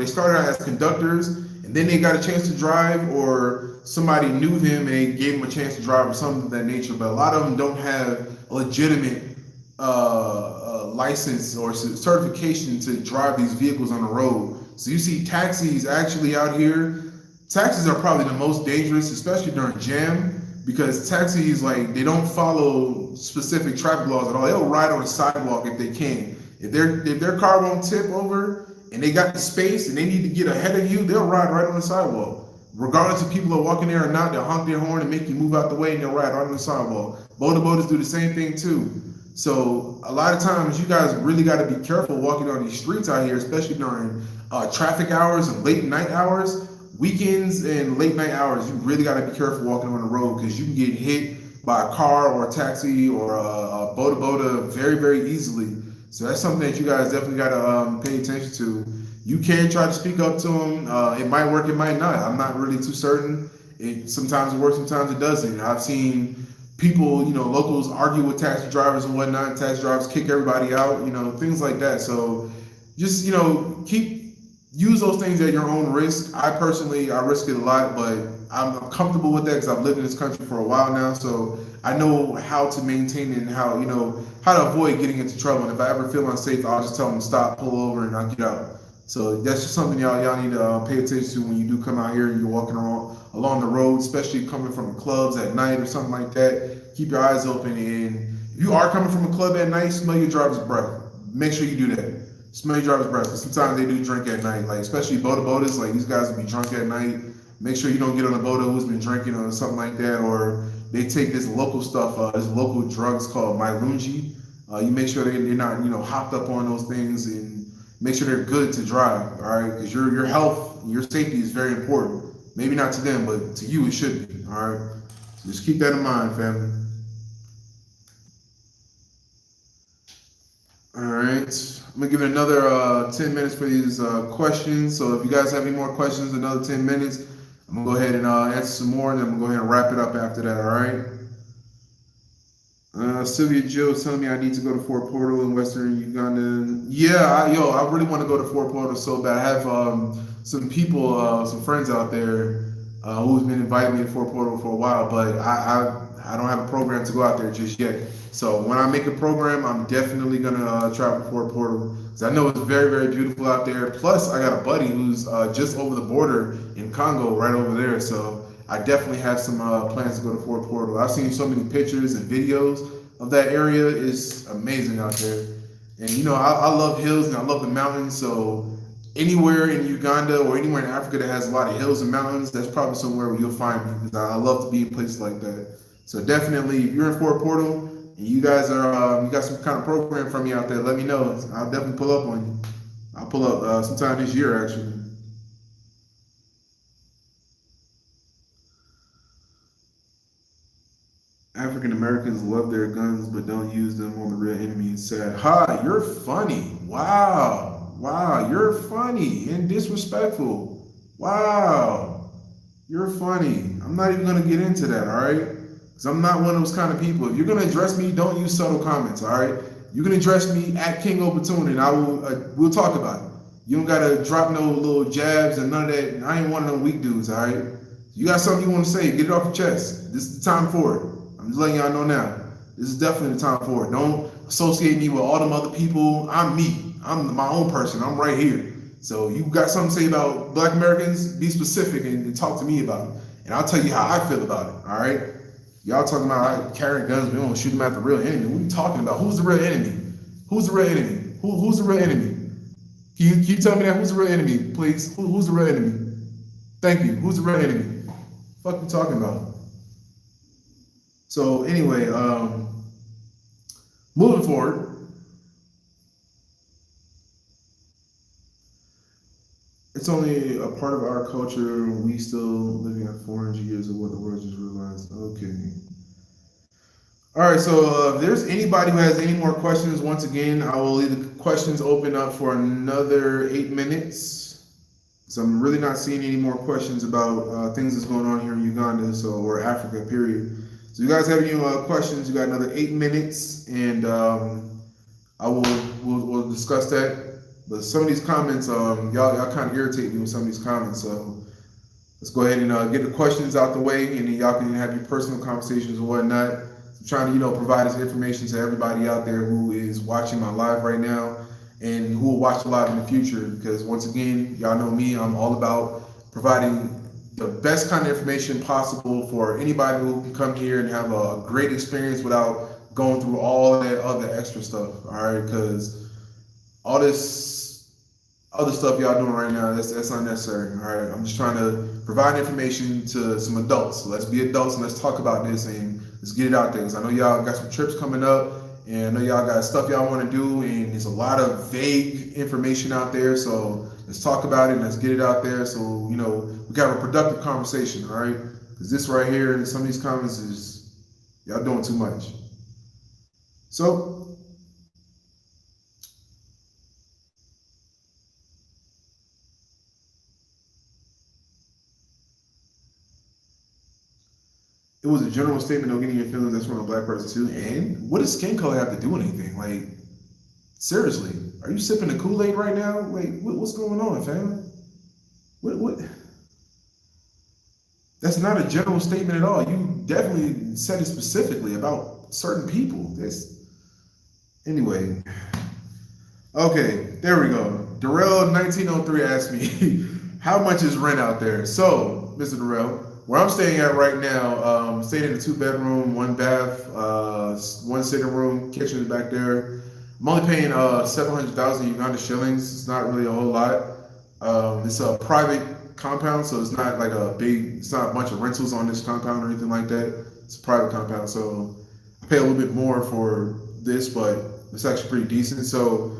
started out as conductors, and then they got a chance to drive, or somebody knew them and they gave them a chance to drive or something of that nature. But a lot of them don't have a legitimate license or certification to drive these vehicles on the road. So you see taxis actually out here. Taxis are probably the most dangerous, especially during jam, because taxis, like, they don't follow specific traffic laws at all. They'll ride on the sidewalk if they can. If their car won't tip over and they got the space and they need to get ahead of you, they'll ride right on the sidewalk. Regardless if people are walking there or not, they'll honk their horn and make you move out the way and they'll ride right on the sidewalk. Bodas do the same thing too. So a lot of times you guys really got to be careful walking on these streets out here, especially during traffic hours and late night hours, weekends and late night hours. You really got to be careful walking on the road because you can get hit by a car or a taxi or a boda very, very easily. So that's something that you guys definitely got to pay attention to. You can try to speak up to them. It might work, it might not. I'm not really too certain. Sometimes it works, sometimes it doesn't. I've seen people, locals argue with taxi drivers and whatnot. Taxi drivers kick everybody out, things like that. So just, use those things at your own risk. I risk it a lot, but I'm comfortable with that because I've lived in this country for a while now. So I know how to maintain it and how to avoid getting into trouble. And if I ever feel unsafe, I'll just tell them to stop, pull over, and I'll get out. So that's just something y'all need to pay attention to when you do come out here and you're walking along the road, especially coming from clubs at night or something like that. Keep your eyes open, and if you are coming from a club at night, smell your driver's breath. Make sure you do that. Smell your driver's breath. Sometimes they do drink at night, like especially bodas. Like these guys will be drunk at night. Make sure you don't get on a boda who's been drinking or something like that, or they take this local stuff, this local drugs called Lungi. You make sure they're not hopped up on those things, and make sure they're good to drive, all right? Because your health, your safety is very important. Maybe not to them, but to you it should be, all right? So just keep that in mind, family. All right, I'm gonna give it another 10 minutes for these questions. So if you guys have any more questions, another 10 minutes, I'm gonna go ahead and answer some more, and then I'm gonna go ahead and wrap it up after that, all right? Sylvia Jill is telling me I need to go to Fort Portal in Western Uganda. Yeah, I really want to go to Fort Portal so bad. I have some people, some friends out there who's been inviting me to Fort Portal for a while, but I don't have a program to go out there just yet. So when I make a program, I'm definitely gonna travel to Fort Portal because I know it's very, very beautiful out there. Plus, I got a buddy who's just over the border in Congo, right over there. So I definitely have some plans to go to Fort Portal. I've seen so many pictures and videos of that area. It's amazing out there. And I love hills and I love the mountains. So anywhere in Uganda or anywhere in Africa that has a lot of hills and mountains, that's probably somewhere where you'll find me because I love to be in places like that. So definitely, if you're in Fort Portal and you guys are you got some kind of program for me out there, let me know. I'll definitely pull up on you. I'll pull up sometime this year actually. African Americans love their guns but don't use them on the real enemy. It's sad. Ha, you're funny. Wow, you're funny and disrespectful. Wow, you're funny. I'm not even gonna get into that, all right? Because I'm not one of those kind of people. If you're gonna address me, don't use subtle comments, all right? You can address me at King Obatun, and I will. We'll talk about it. You don't gotta drop no little jabs and none of that. I ain't one of them weak dudes. All right. You got something you want to say? Get it off your chest. This is the time for it. I'm just letting y'all know now. This is definitely the time for it. Don't associate me with all them other people. I'm me. I'm my own person. I'm right here. So you got something to say about Black Americans? Be specific and talk to me about it, and I'll tell you how I feel about it. All right. Y'all talking about carrying guns? We don't shoot them at the real enemy. What are you talking about? Who's the real enemy? Who's the real enemy? Who's the real enemy? Can you tell me that? Who's the real enemy, please? Who's the real enemy? Thank you. Who's the real enemy? What you talking about? So anyway, moving forward. It's only a part of our culture. We still living at 400 years of what the world just realized. Okay. All right, so if there's anybody who has any more questions, once again, I will leave the questions open up for another 8 minutes. So I'm really not seeing any more questions about things that's going on here in Uganda, or Africa, period. So you guys have any questions? You got another 8 minutes, and we'll discuss that. But some of these comments, y'all kind of irritate me with some of these comments. So let's go ahead and get the questions out the way, and then y'all can have your personal conversations and whatnot. I'm trying to, provide this information to everybody out there who is watching my live right now and who will watch the live in the future. Because once again, y'all know me, I'm all about providing the best kind of information possible for anybody who can come here and have a great experience without going through all that other extra stuff. All right, because all this other stuff y'all doing right now, that's unnecessary. All right, I'm just trying to provide information to some adults. So let's be adults and let's talk about this and let's get it out there. Because I know y'all got some trips coming up, and I know y'all got stuff y'all want to do, and there's a lot of vague information out there. So let's talk about it and let's get it out there. So we got a productive conversation. All right, because this right here and some of these comments is y'all doing too much. So. It was a general statement of getting your feelings. That's from a Black person too. And what does skin color have to do with anything? Like, seriously, are you sipping the Kool-Aid right now? Like, what's going on, fam? What? That's not a general statement at all. You definitely said it specifically about certain people. Anyway. Okay, there we go. Darrell 1903 asked me, how much is rent out there? So, Mr. Darrell, where I'm staying at right now, staying in a 2-bedroom, 1 bath, 1 sitting room, kitchen is back there. I'm only paying 700,000 Uganda shillings. It's not really a whole lot. It's a private compound, so it's not like it's not a bunch of rentals on this compound or anything like that. It's a private compound, so I pay a little bit more for this, but it's actually pretty decent. So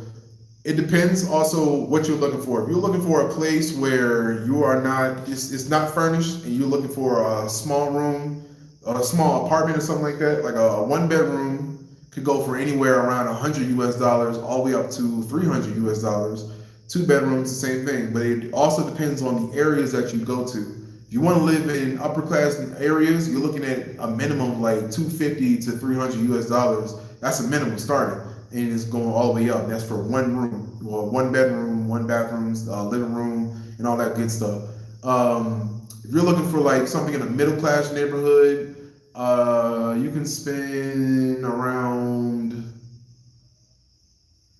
it depends also what you're looking for. If you're looking for a place where you are not, it's not furnished, and you're looking for a small room, a small apartment or something like that, like a 1-bedroom could go for anywhere around $100 all the way up to $300. 2 bedrooms, the same thing. But it also depends on the areas that you go to. If you want to live in upper class areas, you're looking at a minimum of like $250 to $300. That's a minimum starting. And it's going all the way up. That's for 1 room, 1 bedroom, 1 bathroom, living room, and all that good stuff. If you're looking for like something in a middle class neighborhood, you can spend around,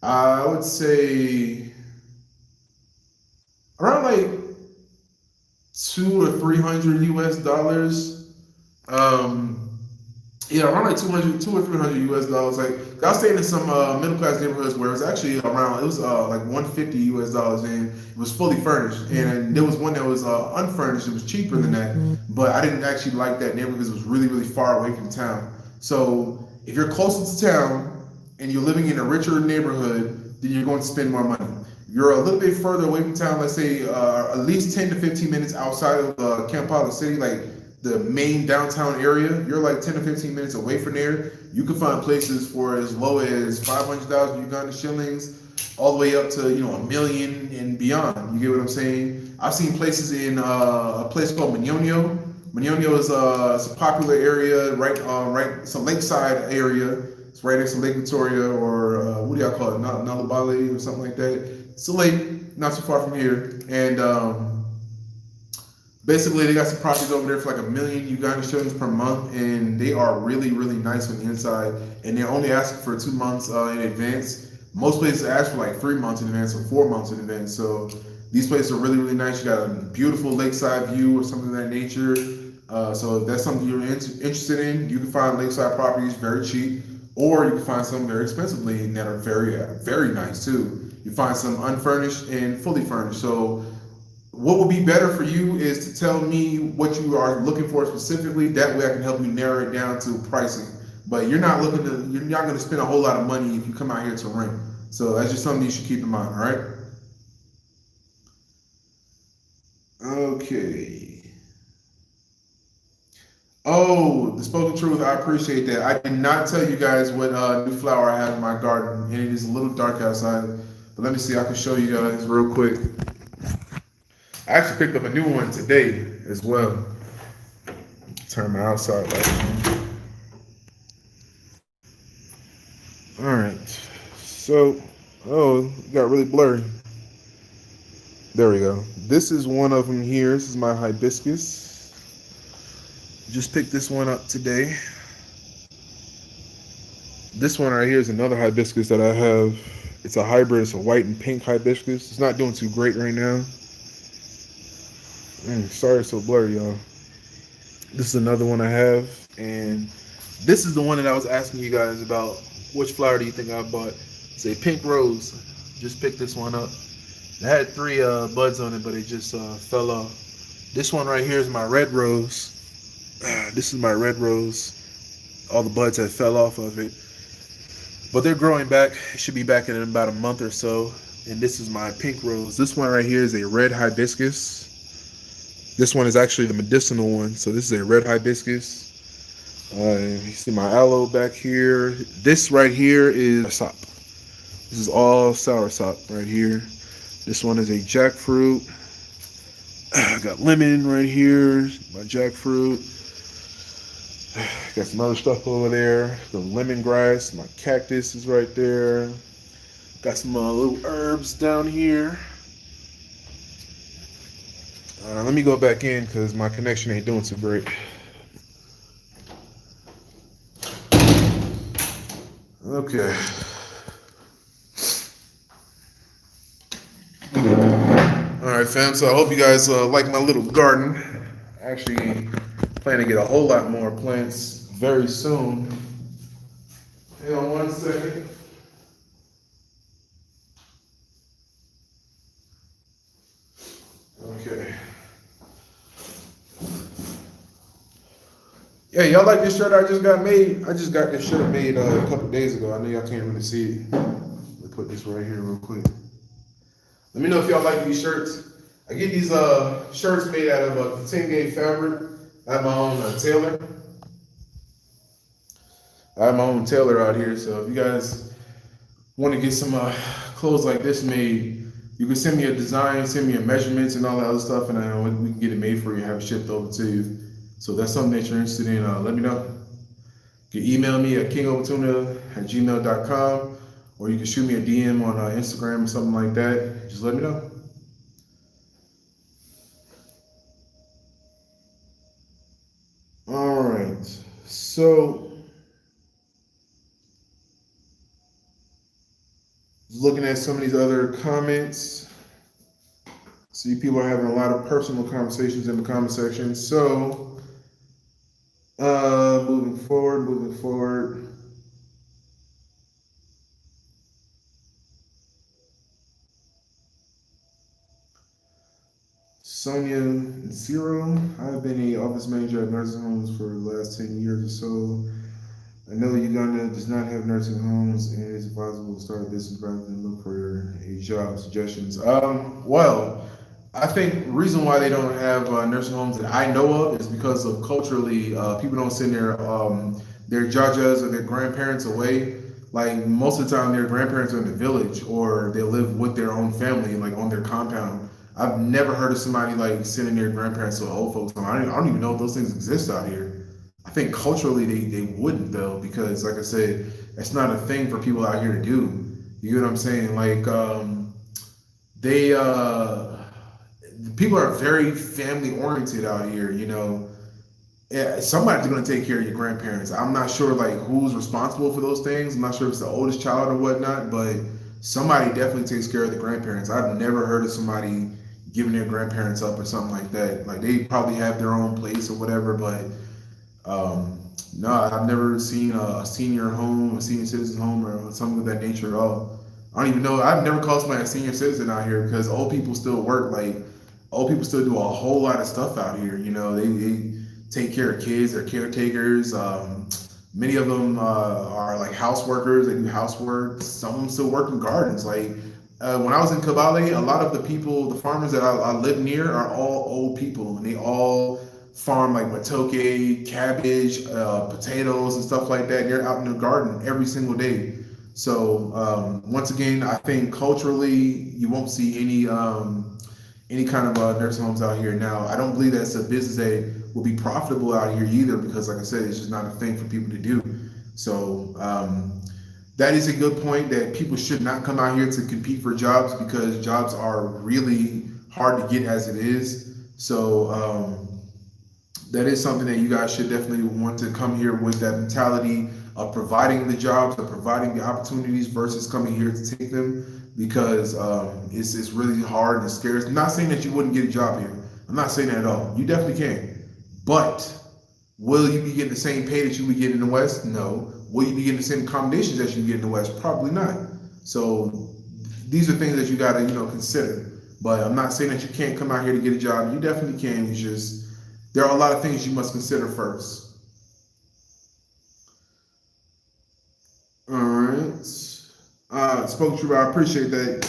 I would say, around like $200 or $300. Yeah, around like $200 or $300. Like I stayed in some middle class neighborhoods where it was actually around, it was like $150, and it was fully furnished. And there was one that was unfurnished. It was cheaper than that, but I didn't actually like that neighborhood because it was really, really far away from town. So if you're closer to town and you're living in a richer neighborhood, then you're going to spend more money. You're a little bit further away from town, let's say at least 10 to 15 minutes outside of Kampala City, like the main downtown area, you're like 10 to 15 minutes away from there. You can find places for as low as 500,000 Uganda shillings, all the way up to $1 million and beyond. You get what I'm saying? I've seen places in a place called Manyonyo. Manyonyo is it's a popular area, right? It's a lakeside area. It's right next to Lake Victoria, or what do y'all call it, Nalabali or something like that. It's a lake, not too far from here, and basically they got some properties over there for like 1 million Ugandan shillings per month, and they are really, really nice on the inside. And they're only asking for 2 months in advance. Most places ask for like 3 months in advance or 4 months in advance. So these places are really, really nice. You got a beautiful lakeside view or something of that nature. So if that's something you're interested in, you can find lakeside properties very cheap, or you can find some very expensively that are very, very nice too. You find some unfurnished and fully furnished. So what would be better for you is to tell me what you are looking for specifically. That way I can help you narrow it down to pricing. But you're not going to spend a whole lot of money if you come out here to rent. So that's just something you should keep in mind, all right? Okay. Oh, the spoken truth, I appreciate that. I did not tell you guys what new flower I have in my garden, and it is a little dark outside. But let me see, I can show you guys real quick. I actually picked up a new one today as well. Turn my outside light on. All right. So, oh, it got really blurry. There we go. This is one of them here. This is my hibiscus. Just picked this one up today. This one right here is another hibiscus that I have. It's a hybrid. It's a white and pink hibiscus. It's not doing too great right now. Sorry it's so blurry, y'all. This is another one I have, and this is the one that I was asking you guys about. Which flower do you think I bought? It's a pink rose. Just picked this one up. It had 3 buds on it, but it just fell off. This one right here is my red rose. This is my red rose. All the buds had fell off of it, but they're growing back. It should be back in about a month or so. And this is my pink rose. This one right here is a red hibiscus. This one is actually the medicinal one. So this is a red hibiscus. You see my aloe back here. This right here is sop. This is all soursop right here. This one is a jackfruit. I got lemon right here. My jackfruit. Got some other stuff over there. The lemongrass. My cactus is right there. Got some little herbs down here. Let me go back in because my connection ain't doing too great. Okay. All right, fam. So I hope you guys like my little garden. Actually, plan to get a whole lot more plants very soon. Hang on 1 second. Okay. Yeah, y'all like this shirt I just got made? I just got this shirt made a couple days ago. I know y'all can't really see it. Let me put this right here real quick. Let me know if y'all like these shirts. I get these shirts made out of a 10-gauge fabric. I have my own tailor. I have my own tailor out here, so if you guys want to get some clothes like this made, you can send me a design, send me a measurements and all that other stuff, and we can get it made for you and have it shipped over to you. So if that's something that you're interested in, let me know. You can email me at kingoftuna@gmail.com, or you can shoot me a DM on Instagram or something like that. Just let me know. All right, so looking at some of these other comments, see people are having a lot of personal conversations in the comment section. So moving forward. Sonia Zero. I've been an office manager at nursing homes for the last 10 years or so. I know Uganda does not have nursing homes, and it's advisable to start a business rather than look for a job. Suggestions. Well, I think the reason why they don't have nursing homes that I know of is because of culturally, people don't send their jajas or their grandparents away. Like most of the time, their grandparents are in the village or they live with their own family, like on their compound. I've never heard of somebody like sending their grandparents to an old folks home. I don't even know if those things exist out here. I think culturally they wouldn't though, because like I said, that's not a thing for people out here to do. You know what I'm saying? Like they people are very family oriented out here, you know. Yeah, somebody's gonna take care of your grandparents. I'm not sure like who's responsible for those things. I'm not sure if it's the oldest child or whatnot, but somebody definitely takes care of the grandparents. I've never heard of somebody giving their grandparents up or something like that. Like they probably have their own place or whatever, but no, I've never seen a senior home, a senior citizen home, or something of that nature at all. I don't even know. I've never called somebody a senior citizen out here because old people still work. Like old people still do a whole lot of stuff out here. You know, they take care of kids. They're caretakers. Many of them are like house workers. They do housework. Some of them still work in gardens. Like when I was in Kabale, a lot of the people, the farmers that I live near, are all old people, and they all farm like matoke, cabbage, potatoes, and stuff like that. And they're out in the garden every single day. So once again, I think culturally, you won't see any kind of nursing homes out here now. I don't believe that's a business that will be profitable out here either, because like I said, it's just not a thing for people to do. So that is a good point, that people should not come out here to compete for jobs, because jobs are really hard to get as it is. So that is something that you guys should definitely want to come here with, that mentality of providing the jobs, of providing the opportunities versus coming here to take them, because it's really hard and scarce. I'm not saying that you wouldn't get a job here. I'm not saying that at all. You definitely can. But will you be getting the same pay that you would get in the West? No. Will you be getting the same accommodations that you get in the West? Probably not. So these are things that you got to, consider. But I'm not saying that you can't come out here to get a job. You definitely can. It's just there are a lot of things you must consider first. All right. Spoke true. I appreciate that.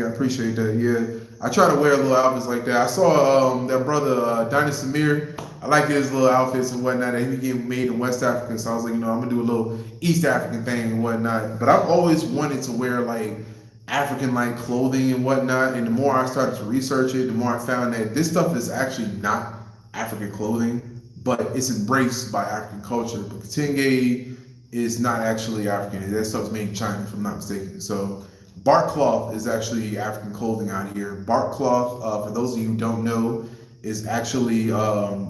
I appreciate that. Yeah. I try to wear little outfits like that. I saw that brother, Donnie Samir. I like his little outfits and whatnot. And he getting made in West Africa. So I was like, I'm going to do a little East African thing and whatnot. But I've always wanted to wear like African-like clothing and whatnot. And the more I started to research it, the more I found that this stuff is actually not African clothing, but it's embraced by African culture. But Kitenge is not actually African. That stuff's made in China, if I'm not mistaken. So bark cloth is actually African clothing out here. Bark cloth, for those of you who don't know, is actually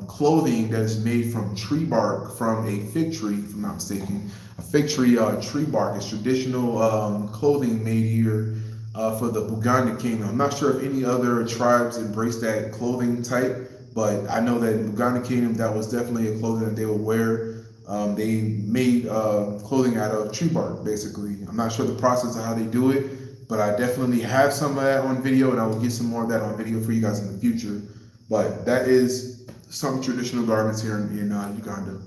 clothing that is made from tree bark from a fig tree, if I'm not mistaken. A fig tree tree bark is traditional clothing made here for the Ugandan kingdom. I'm not sure if any other tribes embrace that clothing type, but I know that in the Ugandan kingdom, that was definitely a clothing that they would wear. They made clothing out of tree bark, basically. I'm not sure the process of how they do it, but I definitely have some of that on video, and I will get some more of that on video for you guys in the future. But that is some traditional garments here in Uganda.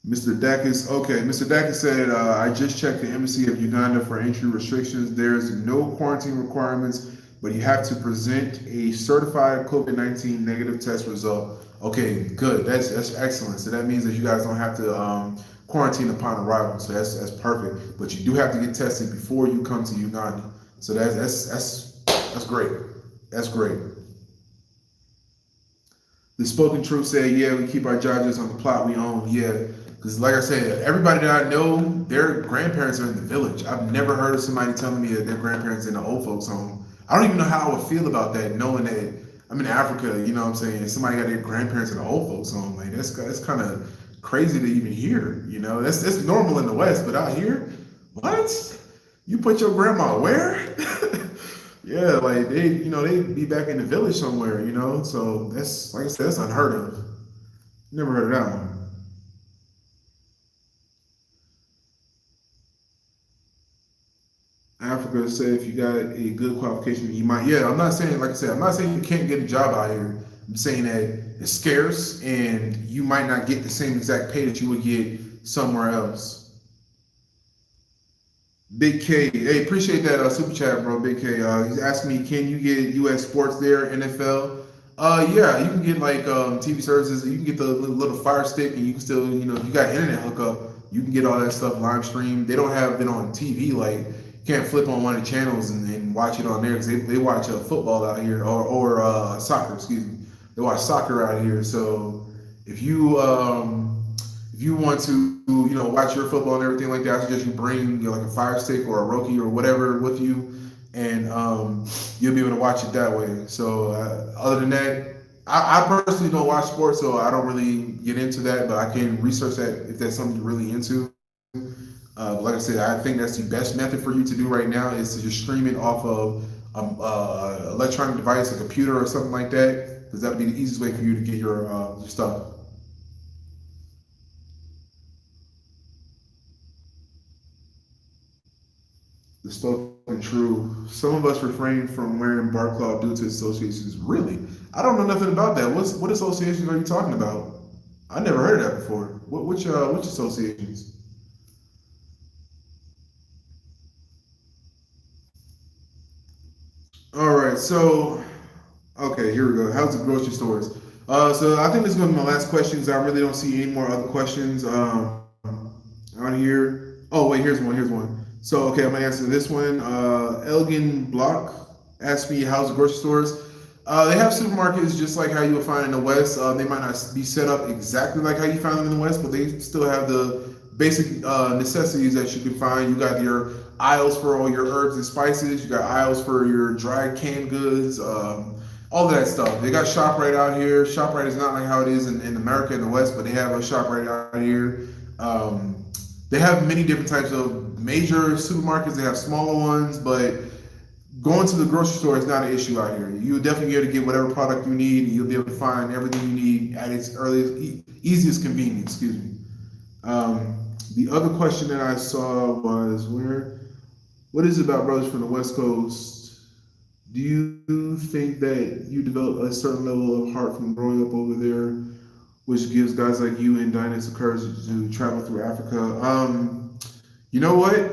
Mr. Dacus, okay. Mr. Dacus said, I just checked the Embassy of Uganda for entry restrictions. There's no quarantine requirements, but you have to present a certified COVID-19 negative test result. Okay, good. That's excellent. So that means that you guys don't have to quarantine upon arrival. So that's perfect. But you do have to get tested before you come to Uganda. So that's great. That's great. The Spoken Truth said, yeah, we keep our judges on the plot we own. Yeah. Because like I said, everybody that I know, their grandparents are in the village. I've never heard of somebody telling me that their grandparents in the old folks home. I don't even know how I would feel about that, knowing that I'm in Africa, you know what I'm saying? Somebody got their grandparents in the old folks home. Like that's kind of crazy to even hear, That's normal in the West, but out here, what? You put your grandma where? Yeah, like they be back in the village somewhere, So that's, like I said, that's unheard of. Never heard of that one. Africa said if you got a good qualification, you might. Yeah, I'm not saying, like I said, I'm not saying you can't get a job out here. I'm saying that it's scarce and you might not get the same exact pay that you would get somewhere else. Big K, hey, appreciate that super chat, bro. Big K, he's asking me, can you get U.S. sports there, NFL? Yeah, you can get like TV services. You can get the little Fire Stick, and you can still, if you got internet hookup, you can get all that stuff live streamed. They don't have it on TV like can't flip on one of the channels and watch it on there because they watch football out here or soccer. Excuse me, they watch soccer out here. So if you want to watch your football and everything like that, I suggest you bring like a Fire Stick or a Roku or whatever with you, and you'll be able to watch it that way. So other than that, I personally don't watch sports, so I don't really get into that, but I can research that if that's something you're really into. Like I said, I think that's the best method for you to do right now is to just stream it off of electronic device, a computer or something like that, because that would be the easiest way for you to get your stuff. The spoken true. Some of us refrain from wearing bar cloth due to associations. Really? I don't know nothing about that. What associations are you talking about? I never heard of that before. Which associations? All right, so okay, here we go. How's the grocery stores? So I think this is going to be my last questions. I really don't see any more other questions on here. Oh wait, here's one. Here's one. So okay, I'm gonna answer this one. Elgin Block asked me how's the grocery stores. They have supermarkets just like how you would find in the West. They might not be set up exactly like how you find them in the West, but they still have the basic necessities that you can find. You got your aisles for all your herbs and spices. You got aisles for your dried canned goods, all of that stuff. They got ShopRite out here. ShopRite is not like how it is in America in the West, but they have a ShopRite out here. They have many different types of major supermarkets. They have smaller ones, but going to the grocery store is not an issue out here. You'll definitely be able to get whatever product you need, and you'll be able to find everything you need at its earliest, easiest convenience. Excuse me. The other question that I saw was what is it about brothers from the West Coast? Do you think that you develop a certain level of heart from growing up over there, which gives guys like you and Dynas the courage to travel through Africa? You know what?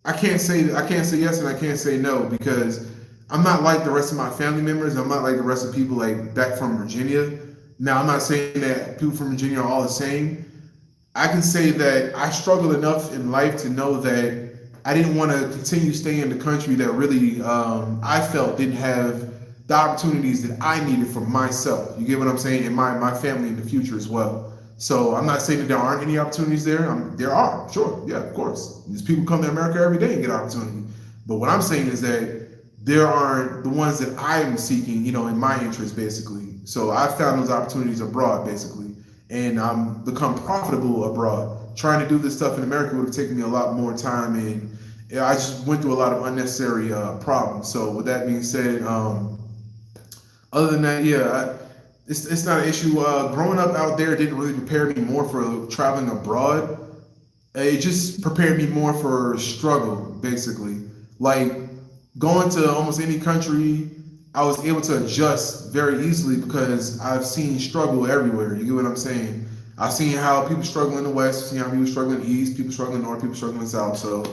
I can't say yes and I can't say no because I'm not like the rest of my family members. I'm not like the rest of people like back from Virginia. Now I'm not saying that people from Virginia are all the same. I can say that I struggled enough in life to know that I didn't want to continue staying in the country that really I felt didn't have the opportunities that I needed for myself. You get what I'm saying? And my family in the future as well. So I'm not saying that there aren't any opportunities there. There are, sure, yeah, of course. These people come to America every day and get opportunity. But what I'm saying is that there aren't the ones that I'm seeking, in my interest, basically. So I found those opportunities abroad, basically, and I'm become profitable abroad. Trying to do this stuff in America would have taken me a lot more time, and I just went through a lot of unnecessary problems. So with that being said, other than that, yeah. It's not an issue. Growing up out there didn't really prepare me more for traveling abroad. It just prepared me more for struggle, basically. Like going to almost any country, I was able to adjust very easily because I've seen struggle everywhere. You get what I'm saying? I've seen how people struggle in the West, seen how people struggle in the East, people struggle in the North, people struggle in the South. So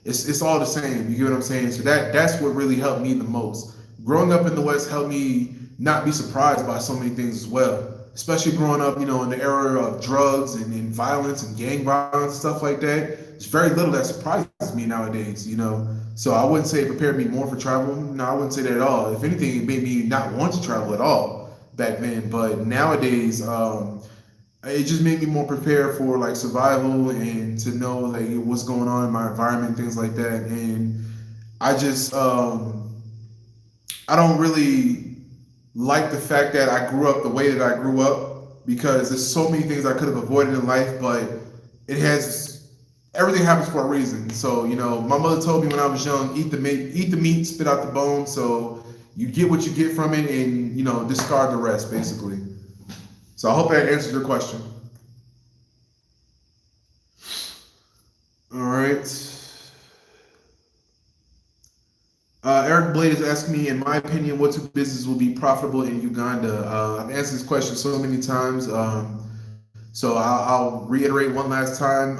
it's all the same. You get what I'm saying? So that's what really helped me the most. Growing up in the West helped me not be surprised by so many things as well. Especially growing up, in the era of drugs and violence and gang violence and stuff like that. There's very little that surprises me nowadays, So I wouldn't say it prepared me more for travel. No, I wouldn't say that at all. If anything, it made me not want to travel at all back then. But nowadays, it just made me more prepared for like survival and to know like what's going on in my environment, things like that. And I just, I don't really like the fact that I grew up the way that I grew up because there's so many things I could have avoided in life, but everything happens for a reason. So, my mother told me when I was young, eat the meat, spit out the bone. So you get what you get from it and, discard the rest basically. So I hope that answers your question. All right. Eric Blade is asking me, in my opinion, what two businesses will be profitable in Uganda? I've answered this question so many times, so I'll reiterate one last time.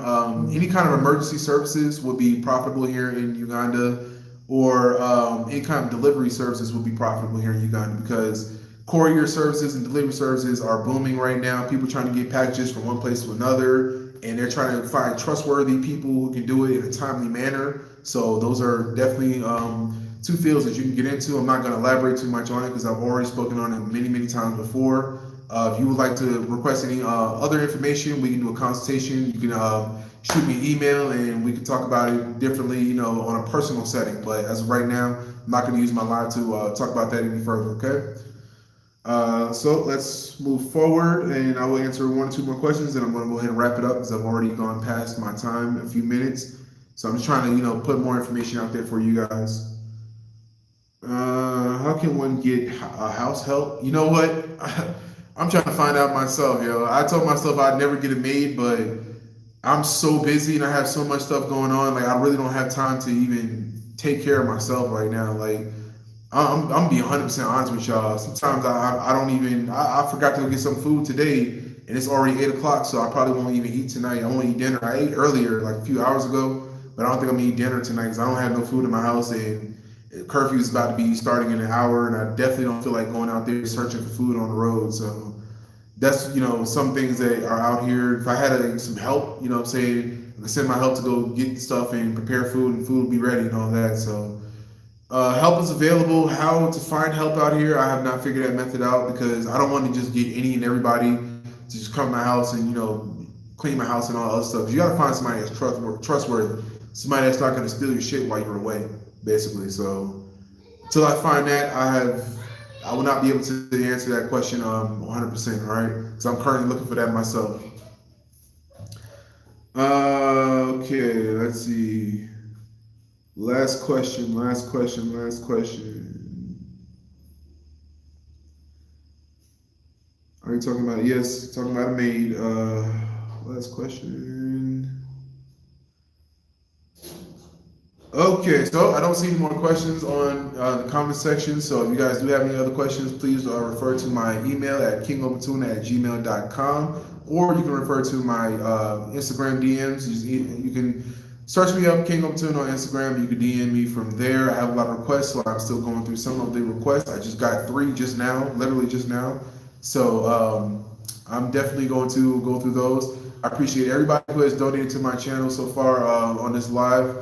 Any kind of emergency services will be profitable here in Uganda, or any kind of delivery services will be profitable here in Uganda because courier services and delivery services are booming right now. People trying to get packages from one place to another, and they're trying to find trustworthy people who can do it in a timely manner. So those are definitely two fields that you can get into. I'm not going to elaborate too much on it because I've already spoken on it many times before. If you would like to request any other information, we can do a consultation. You can shoot me an email and we can talk about it differently, on a personal setting. But as of right now, I'm not going to use my live to talk about that any further, okay? So let's move forward, and I will answer one or two more questions, and I'm going to go ahead and wrap it up because I've already gone past my time a few minutes. So I'm just trying to, put more information out there for you guys. How can one get a house help? You know what? I'm trying to find out myself, yo. I told myself I'd never get it made, but I'm so busy and I have so much stuff going on. Like, I really don't have time to even take care of myself right now. Like, I'm being 100% honest with y'all. Sometimes I don't even, I forgot to go get some food today and it's already 8 o'clock, so I probably won't even eat tonight. I won't eat dinner. I ate earlier, like a few hours ago, but I don't think I'm gonna eat dinner tonight because I don't have no food in my house and curfew is about to be starting in an hour, and I definitely don't feel like going out there searching for food on the road. So that's, some things that are out here. If I had some help, I'm saying, I could send my help to go get stuff and prepare food, and food will be ready and all that. So help is available. How to find help out here, I have not figured that method out because I don't want to just get any and everybody to just come to my house and, clean my house and all that other stuff. You got to find somebody that's trustworthy, somebody that's not going to steal your shit while you're away, basically. So until I find that, I will not be able to answer that question 100%, all right? Because I'm currently looking for that myself. Okay, let's see. Last question. Are you talking about, yes, talking about a maid. Last question. Okay, so I don't see any more questions on the comment section. So if you guys do have any other questions, please refer to my email at kingofatuna@gmail.com, or you can refer to my Instagram DMs. You can search me up, King of Tuna, on Instagram. You can DM me from there. I have a lot of requests, so I'm still going through some of the requests. I just got 3 just now, literally just now. So I'm definitely going to go through those. I appreciate everybody who has donated to my channel so far on this live.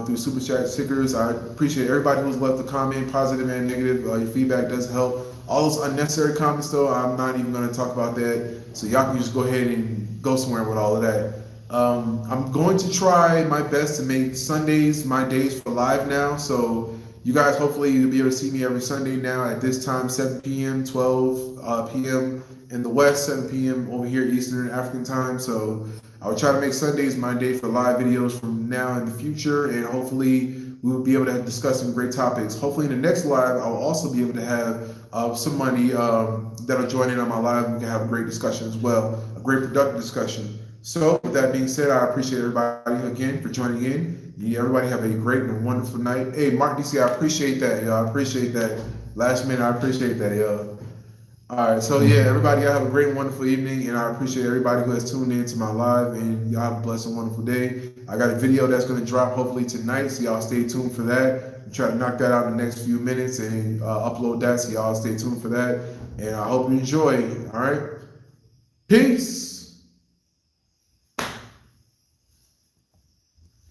Through super chat stickers. I appreciate everybody who's left a comment, positive and negative. Your feedback does help. All those unnecessary comments, though, I'm not even going to talk about that. So y'all can just go ahead and go somewhere with all of that. I'm going to try my best to make Sundays my days for live now. So you guys, hopefully you'll be able to see me every Sunday now at this time, 7 p.m., 12 p.m. in the West, 7 p.m. over here Eastern African time. So I will try to make Sundays my day for live videos from now in the future, and hopefully we will be able to discuss some great topics. Hopefully in the next live, I will also be able to have somebody that'll join in on my live. We can have a great discussion as well, a great productive discussion. So with that being said, I appreciate everybody again for joining in. Everybody have a great and wonderful night. Hey, Mark DC, I appreciate that, y'all. I appreciate that. Last minute, I appreciate that, y'all. All right, so yeah, everybody, y'all have a great and wonderful evening, and I appreciate everybody who has tuned in to my live, and y'all have a blessed and wonderful day. I got a video that's going to drop hopefully tonight, so y'all stay tuned for that. I'm trying to knock that out in the next few minutes and upload that, so y'all stay tuned for that, and I hope you enjoy. All right, peace.